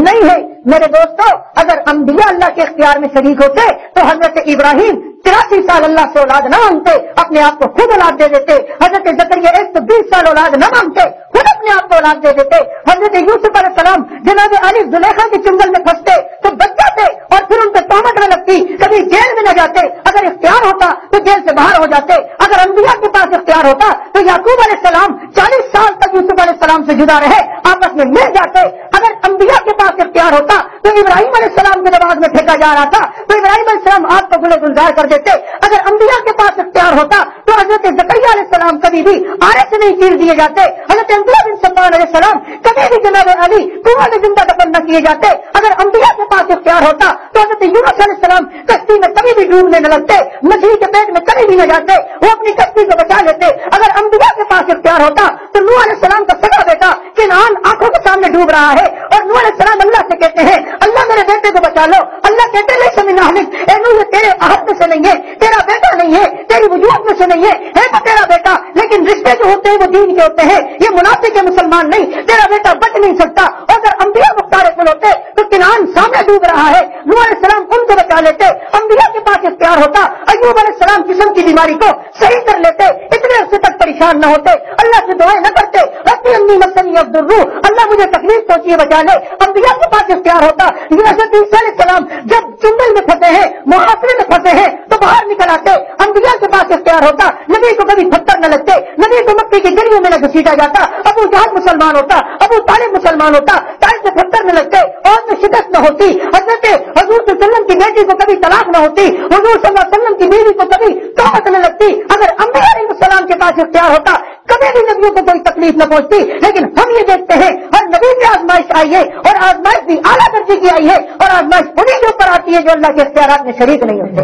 نہیں ہے۔ میرے دوستو اگر انبیاء اللہ کے اختیار میں شریک ہوتے تو حضرت ابراہیم 83 سال اللہ سے اولاد نہ مانگتے، اپنے آپ کو خود اولاد دے دیتے۔ حضرت زکریا 120 سال اولاد نہ مانگتے، خود اپنے آپ کو اولاد دے دیتے۔ حضرت یوسف علیہ السلام جناب علی زلیخا کے چنگل میں پھنستے تو بچ جاتے اور پھر ان پہ تہمت نہ لگتی، کبھی جیل میں نہ جاتے، اگر اختیار ہوتا تو جیل سے باہر ہو جاتے۔ اگر انبیاء کے پاس اختیار ہوتا تو یعقوب علیہ السلام 40 سال تک یوسف علیہ السلام سے جدا رہے، آپس میں مل جاتے۔ اگر انبیاء کے پاس اختیار ہوتا تو ابراہیم علیہ السلام کے نماز میں پھینکا جا رہا تھا تو ابراہیم علیہ السلام آگ کو گلے گلزار کر دیتے۔ اگر انبیاء کے پاس اختیار ہوتا تو حضرت زکریا علیہ السلام کبھی بھی آرے سے نہیں چیر دیے جاتے، حضرت عبداللہ بن سلمان علیہ السلام کبھی بھی جناب علی کنواں میں زندہ دفن نہ کیے جاتے۔ اگر انبیاء کے پاس اختیار ہوتا تو حضرت یونس علیہ السلام کشتی میں کبھی بھی ڈوبنے نہ لگتے، مچھلی کے پیٹ میں کبھی بھی نہ جاتے، وہ اپنی کشتی کو بچا لیتے۔ اگر انبیاء کے پاس اختیار ہوتا تو نوح علیہ السلام کا سگا بیٹا کنعان آنکھوں کے سامنے ڈوب رہا ہے اور نوح علیہ السلام اللہ سے کہتے ہیں اللہ میرے بیٹے کو بچا لو، اللہ کہتے ہیں نہیں سمجھنا اے نوح یہ تیرے عہد میں سے نہیں ہے، تیرا بیٹا نہیں ہے، تیری وجوہات میں سے نہیں ہے تو تیرا بیٹا، لیکن رشتے جو ہوتے ہیں وہ دین کے ہوتے ہیں، یہ منافق ہے مسلمان نہیں، تیرا بیٹا بچ نہیں سکتا۔ اور اگر انبیاء مختار کل ہوتے تو کنعان سامنے ڈوب رہا ہے، نوح علیہ السلام ان کو بچا لیتے۔ انبیاء کے پاس اختیار ہوتا ایوب علیہ السلام جسم کی بیماری کو صحیح کر لیتے، اتنے عرصے تک پریشان نہ ہوتے، اللہ سے دعائیں نہ کرتے، ربی انی مسنی الضر، اللہ مجھے تکلیف پہنچی بچا لے۔ انبیاء کے پاس اختیار ہوتا، حضرت عیسیٰ علیہ السلام جب جنگل میں پھنسے ہیں، محاصرے میں پھنسے ہیں تو باہر نکل آتے۔ انبیاء کے پاس اختیار ہوتا، نبی کو کبھی پتھر پتھر نہ لگتے, نبی کو مکے کی گلیوں میں نہ گھسیٹا جاتا, ابو جہل مسلمان ہوتا, ابو طالب مسلمان ہوتا, تاج سے پتھر نہ لگتے, اور میں شکست نہ ہوتی, حضور صلی اللہ علیہ وسلم کی بیٹی کو کبھی طلاق نہ ہوتی, حضور صلی اللہ علیہ وسلم کی بیوی کو کبھی توبت نہ لگتی. اگر انبیاء علیہ السلام کے پاس اختیار ہوتا کبھی بھی نبیوں کو کوئی تکلیف نہ پہنچتی. لیکن ہم یہ دیکھتے ہیں ہر نبی کی آزمائش آئی ہے, اور آزمائش بھی اعلیٰ درجے کی آئی ہے, اور آزمائش انہیں کے اوپر آتی ہے جو اللہ کے اختیارات میں شریک نہیں ہوتے.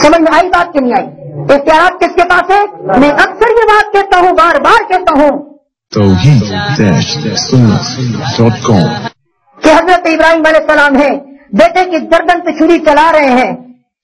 سمجھ میں آئی بات کہ نہیں آئی؟ اختیارات کس کے پاس ہے؟ میں اکثر یہ بات کہتا ہوں, بار بار کہتا ہوں توحید-sunnah.com کہ حضرت ابراہیم علیہ السلام ہے, بیٹے کی گردن پہ چھری چلا رہے ہیں.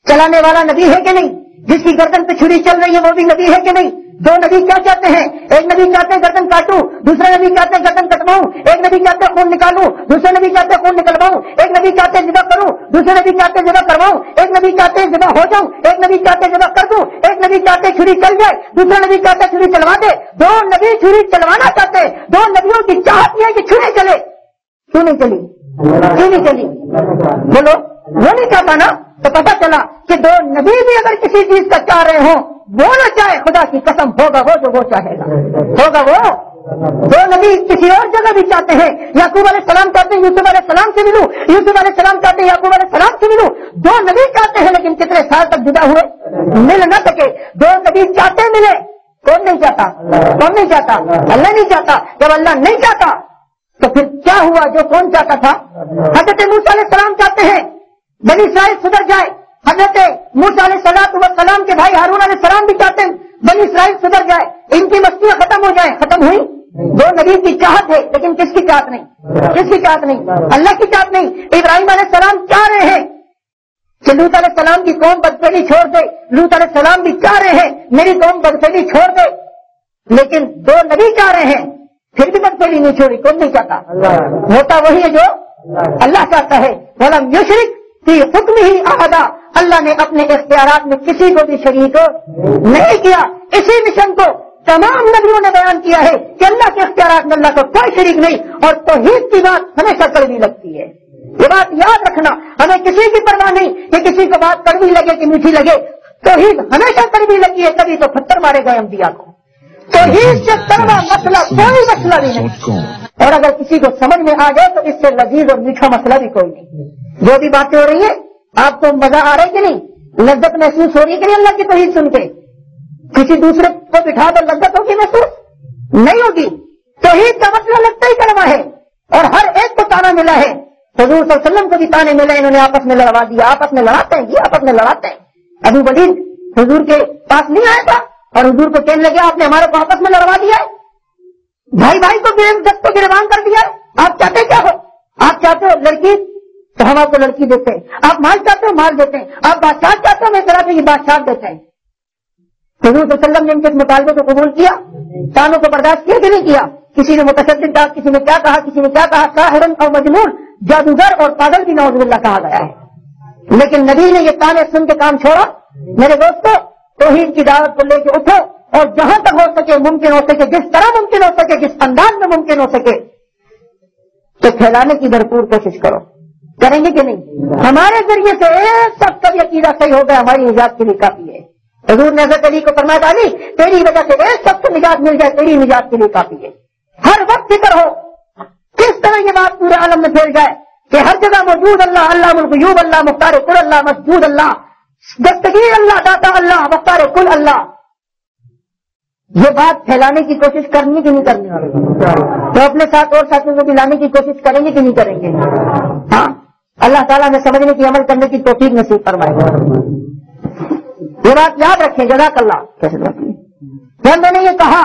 چلانے والا نبی ہے کہ نہیں؟ جس کی گردن پہ چھری چل رہی ہے وہ بھی نبی ہے کہ نہیں؟ دو نبی کیا چاہتے ہیں؟ ایک نبی چاہتے ہیں گردن کاٹوں, دوسرے نبی چاہتے ہیں گردن کٹواؤں. ایک نبی چاہتے ہیں خون نکالوں, دوسرے نبی چاہتے ہیں خون نکلواؤں. ایک نبی چاہتے ہیں ذبح کروں, دوسرے نبی چاہتے ہیں ذبح کرواؤں. ایک نبی چاہتے ہیں ذبح ہو جاؤں, ایک نبی چاہتے ہیں ذبح کر دوں. ایک نبی چاہتے ہیں چھری چل جائے, دوسرا نبی چاہتے ہیں چھری چلوا دے. دو نبی چھری چلوانا چاہتے ہیں. دو نبیوں کی چاہت یہ ہے کہ چھری چلے. کیوں نہیں چلی؟ کیوں نہیں چلی؟ بولو, وہ نہیں چاہتا نا. تو پتہ چلا کہ دو نبی بھی اگر کسی چیز کا چاہ رہے ہوں, وہ نہ چاہے, خدا کی قسم ہوگا وہ جو وہ چاہے گا, ہوگا وہ. دو نبی کسی اور جگہ بھی چاہتے ہیں. یعقوب علیہ السلام چاہتے ہیں یوسف علیہ السلام سے ملوں, یوسف علیہ السلام چاہتے ہیں یعقوب علیہ السلام سے ملوں. دو نبی چاہتے ہیں لیکن کتنے سال تک جدا ہوئے, مل نہ سکے. دو نبی چاہتے ملے. کون نہیں چاہتا؟ کون نہیں چاہتا؟ اللہ نہیں چاہتا. جب اللہ نہیں چاہتا تو پھر کیا ہوا جو کون چاہتا تھا؟ حضرت موسیٰ علیہ السلام چاہتے ہیں بنی اسرائیل سدھر جائے. حضرت موسیٰ علیہ السلام کے بھائی ہارون علیہ السلام بھی چاہتے ہیں بنی اسرائیل سدھر جائے, ان کی مستیاں ختم ہو جائیں. ختم ہوئی. دو نبی کی چاہت ہے لیکن کس کی چاہت نہیں؟ کس کی چاہت نہیں؟ اللہ کی چاہت نہیں. ابراہیم علیہ السلام چاہ رہے ہیں کہ لوط علیہ السلام کی قوم بدفعلی چھوڑ دے. لوط علیہ السلام بھی چاہ رہے ہیں میری قوم بدفعلی چھوڑ دے. لیکن دو نبی چاہ رہے ہیں پھر بھی بدفعلی نہیں چھوڑی. کون نہیں چاہتا؟ ہوتا وہی ہے جو اللہ چاہتا ہے. ولم یشرک فی حکمہ احدا, اللہ نے اپنے اختیارات میں کسی کو بھی شریک نہیں کیا. اسی مشن کو تمام نبیوں نے بیان کیا ہے کہ اللہ کے اختیارات میں اللہ کو کوئی شریک نہیں. اور توحید کی بات ہمیشہ کڑوی لگتی ہے. یہ بات یاد رکھنا, ہمیں کسی کی پرواہ نہیں کہ کسی کو بات کڑوی لگے کہ میٹھی لگے. توحید ہمیشہ کڑوی لگی ہے, کبھی تو پتھر مارے گئے انبیاء کو. توحید سے کڑوا مسئلہ کوئی مسئلہ بھی نہیں. اور اگر کسی کو سمجھ میں آ جائے تو اس سے لذیذ اور میٹھا مسئلہ بھی کوئی نہیں. جو بھی باتیں ہو رہی ہیں آپ کو مزہ آ رہا ہے کہ نہیں؟ لذت محسوس ہو رہی ہے کہ نہیں اللہ کی توحید سن کے؟ کسی دوسرے کو بٹھا کر لذت ہوگی محسوس نہیں ہوگی. توحید کا مسئلہ لگتا ہی کلمہ ہے, اور ہر ایک کو تانا ملا ہے. حضور صلی اللہ علیہ وسلم کو بھی تانے ملے, انہوں نے آپس میں لڑوا دیا. آپس میں لڑاتے ہیں, یہ آپس میں لڑاتے ہیں. ابو ولید حضور کے پاس نہیں آیا تھا اور حضور کو کہنے لگے آپ نے ہمارے کو آپس میں لڑوا دیا ہے, بھائی بھائی کو دست کو گربان کر دیا ہے. آپ چاہتے کیا ہو؟ آپ چاہتے ہو لڑکی تو ہم آپ کو لڑکی دیتے ہیں, آپ مال چاہتے ہو مال دیتے ہیں, آپ بادشاہ چاہتے ہو میں طرح سے یہ بادشاہ دیتے ہیں. حضور صلی اللہ علیہ وسلم نے ان کے مطالبے کو قبول کیا, تانوں کو برداشت کیا کہ نہیں کیا؟ کسی نے متشدد کہا, کسی نے کیا کہا, کسی نے کیا کہا, ساحر اور مجنون, جادوگر اور پاگل بھی نعوذ باللہ کہا گیا ہے. لیکن نبی نے یہ تانے سن کے کام چھوڑا. میرے دوستو, توحید کی دعوت کو لے کے اٹھو, اور جہاں تک ہو سکے, ممکن ہو سکے, جس طرح ممکن ہو سکے, جس انداز میں ممکن ہو سکے, تو پھیلانے کی بھرپور کوشش کرو. کریں گے کہ نہیں؟ ہمارے ذریعے سے ایک سب کا عقیدہ صحیح ہو گیا, ہماری نجات کے لیے کافی ہے. حضور نے حضرت علی کو فرمایا علی تیری وجہ سے ایک سب کو نجات مل جائے, تیری نجات کے لیے کافی ہے. ہر وقت فکر ہو کس طرح یہ بات پورے عالم میں پھیل جائے کہ ہر جگہ موجود اللہ, علام الغیوب اللہ, مختار کل اللہ, مسجود اللہ, دستگیر اللہ, داتا اللہ, مختار کل اللہ. یہ بات پھیلانے کی کوشش کرنی کہ نہیں کرنی؟ تو اپنے ساتھ اور ساتھیوں کو بھی لانے کی کوشش کریں گے کہ نہیں کریں گے؟ ہاں, اللہ تعالیٰ نے سمجھنے کی, عمل کرنے کی توفیق نصیب فرمائے. یہ بات یاد رکھیں. جزاک اللہ. جب میں نے یہ کہا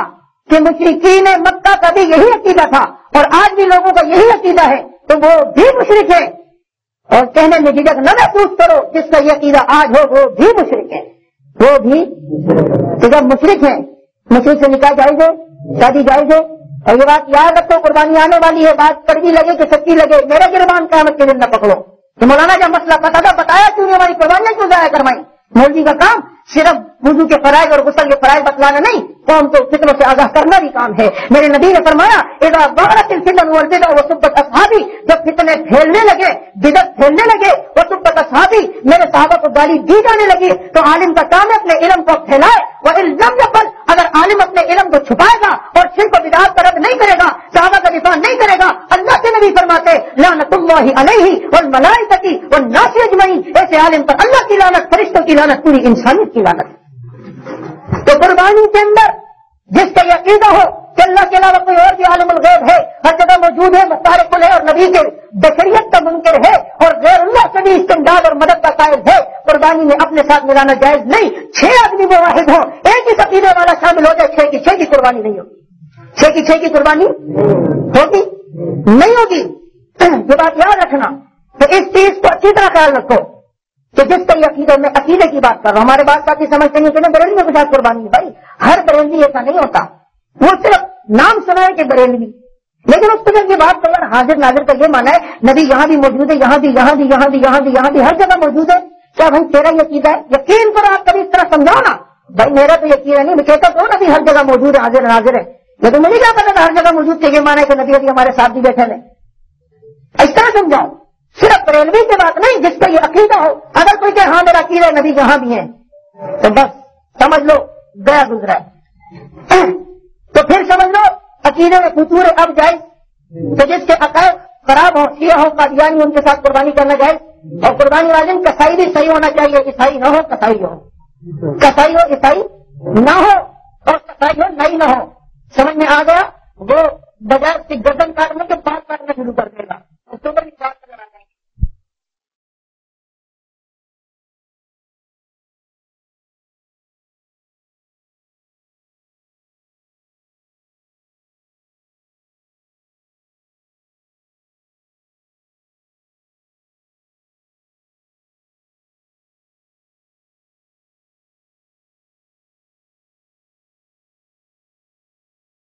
کہ مشرکین مکہ کا بھی یہی عقیدہ تھا اور آج بھی لوگوں کا یہی عقیدہ ہے, تو وہ بھی مشرک ہے. اور کہنے میں جھجک نہ محسوس کرو, جس کا یہ عقیدہ آج ہو وہ بھی مشرک ہے. وہ بھی جب مشرک ہے, مشرک سے نکاح جائز ہے, شادی جائز ہے. اور یہ بات یاد رکھو, قربانی آنے والی ہے. بات کڑوی لگے کہ سچی لگے, میرا گربان قیامت کے دن نہ پکڑو. تو مولانا جب مسئلہ پتا تھا, بتایا کیوں نہیں, ہماری قربانیاں کیوں ضائع کروائی؟ مولوی کا کام صرف وضو کے فرائض اور غسل کے فرائض بتلانا نہیں, قوم کو فتنوں سے آگاہ کرنا بھی کام ہے. میرے نبی نے فرمایا اذا ظهرت الفتن والبدع وسبت اصحابی, جب فتنے پھیلنے لگے, بدعت پھیلنے لگے, وسبت اصحابی, میرے صحابہ کو گالی دی جانے لگی, تو عالم کا کام ہے اپنے علم کو پھیلائے. وان لم يفعل, اگر عالم اپنے علم کو چھپائے گا اور شرک و بدعات پر رد نہیں کرے گا، صحابہ کا دفاع نہیں کرے گا، اللہ کے نبی فرماتے لعنت اللہ علیہ والملائکۃ والناس اجمعین، ایسے عالم پر اللہ کی لعنت، فرشتوں کی لعنت، پوری انسانیت کی لعنت۔ تو قربانی کے اندر جس کا یقین ہو کہ اللہ کے علاوہ کوئی اور بھی عالم الغیب ہے، ہر جگہ موجود ہے، مختار کل ہے اور نبی کے بشریت کا منکر ہے اور غیر اللہ سے بھی استمداد اور مدد کا قائل ہے، قربانی میں اپنے ساتھ ملانا جائز نہیں۔ 6 آدمی وہ واحد ہو، ایک ہی عقیدے والا شامل ہو جائے، 6 کی 6 کی قربانی نہیں ہوگی، 6 کی 6 کی قربانی ہوگی نہیں ہوگی۔ یہ بات یاد رکھنا کہ اس چیز کو اچھی طرح خیال رکھو کہ جس کا عقیدہ، میں عقیدے کی بات کر رہا ہوں، ہمارے بات ساتھی سمجھتے ہیں کہ بریلویوں کے ساتھ قربانی ہے، بھائی ہر بریلوی ایسا نہیں ہوتا، وہ صرف نام سنا ہے کہ بریلوی، لیکن اس کو جب یہ بات کرنا حاضر ناظر کا یہ مانا ہے نبی یہاں بھی موجود ہے، یہاں بھی، یہاں بھی، یہاں بھی، یہاں بھی، یہاں بھی، ہر جگہ موجود ہے، کیا بھائی تیرا یہ عقیدہ ہے؟ یقین کرو، آپ کبھی اس طرح سمجھاؤ نا، بھائی میرا تو یقین ہے نہیں، میں کہتا تو نبی ہر جگہ موجود ہے، حاضر ناظر ہے، لیکن مجھے کیا پتا ہر جگہ موجود تھے، یہ مانا ہے کہ نبی ابھی ہمارے ساتھ بھی بیٹھے ہیں، اس طرح سمجھاؤ، صرف بریلوی کی بات نہیں، جس کا یہ عقیدہ ہو، اگر کوئی کہ ہاں میرا عقیدہ ہے نبی یہاں بھی ہیں تو بس سمجھ لو گیا گزرا ہے۔ تو پھر سمجھ لو عقیدے میں فطور اب جائز، تو جس کے عقائد خراب ہو، شیعہ ہو، قادیانی، ان کے ساتھ قربانی کرنا جائز، اور قربانی والے کسائی بھی صحیح ہونا چاہیے، عیسائی نہ ہو کسائی ہو، کسائی ہو عیسائی نہ ہو، اور کسائی ہو نہیں نہ ہو، سمجھ میں آ گیا؟ وہ بجائے گردن کاٹنے کے بال کاٹنا شروع کر دے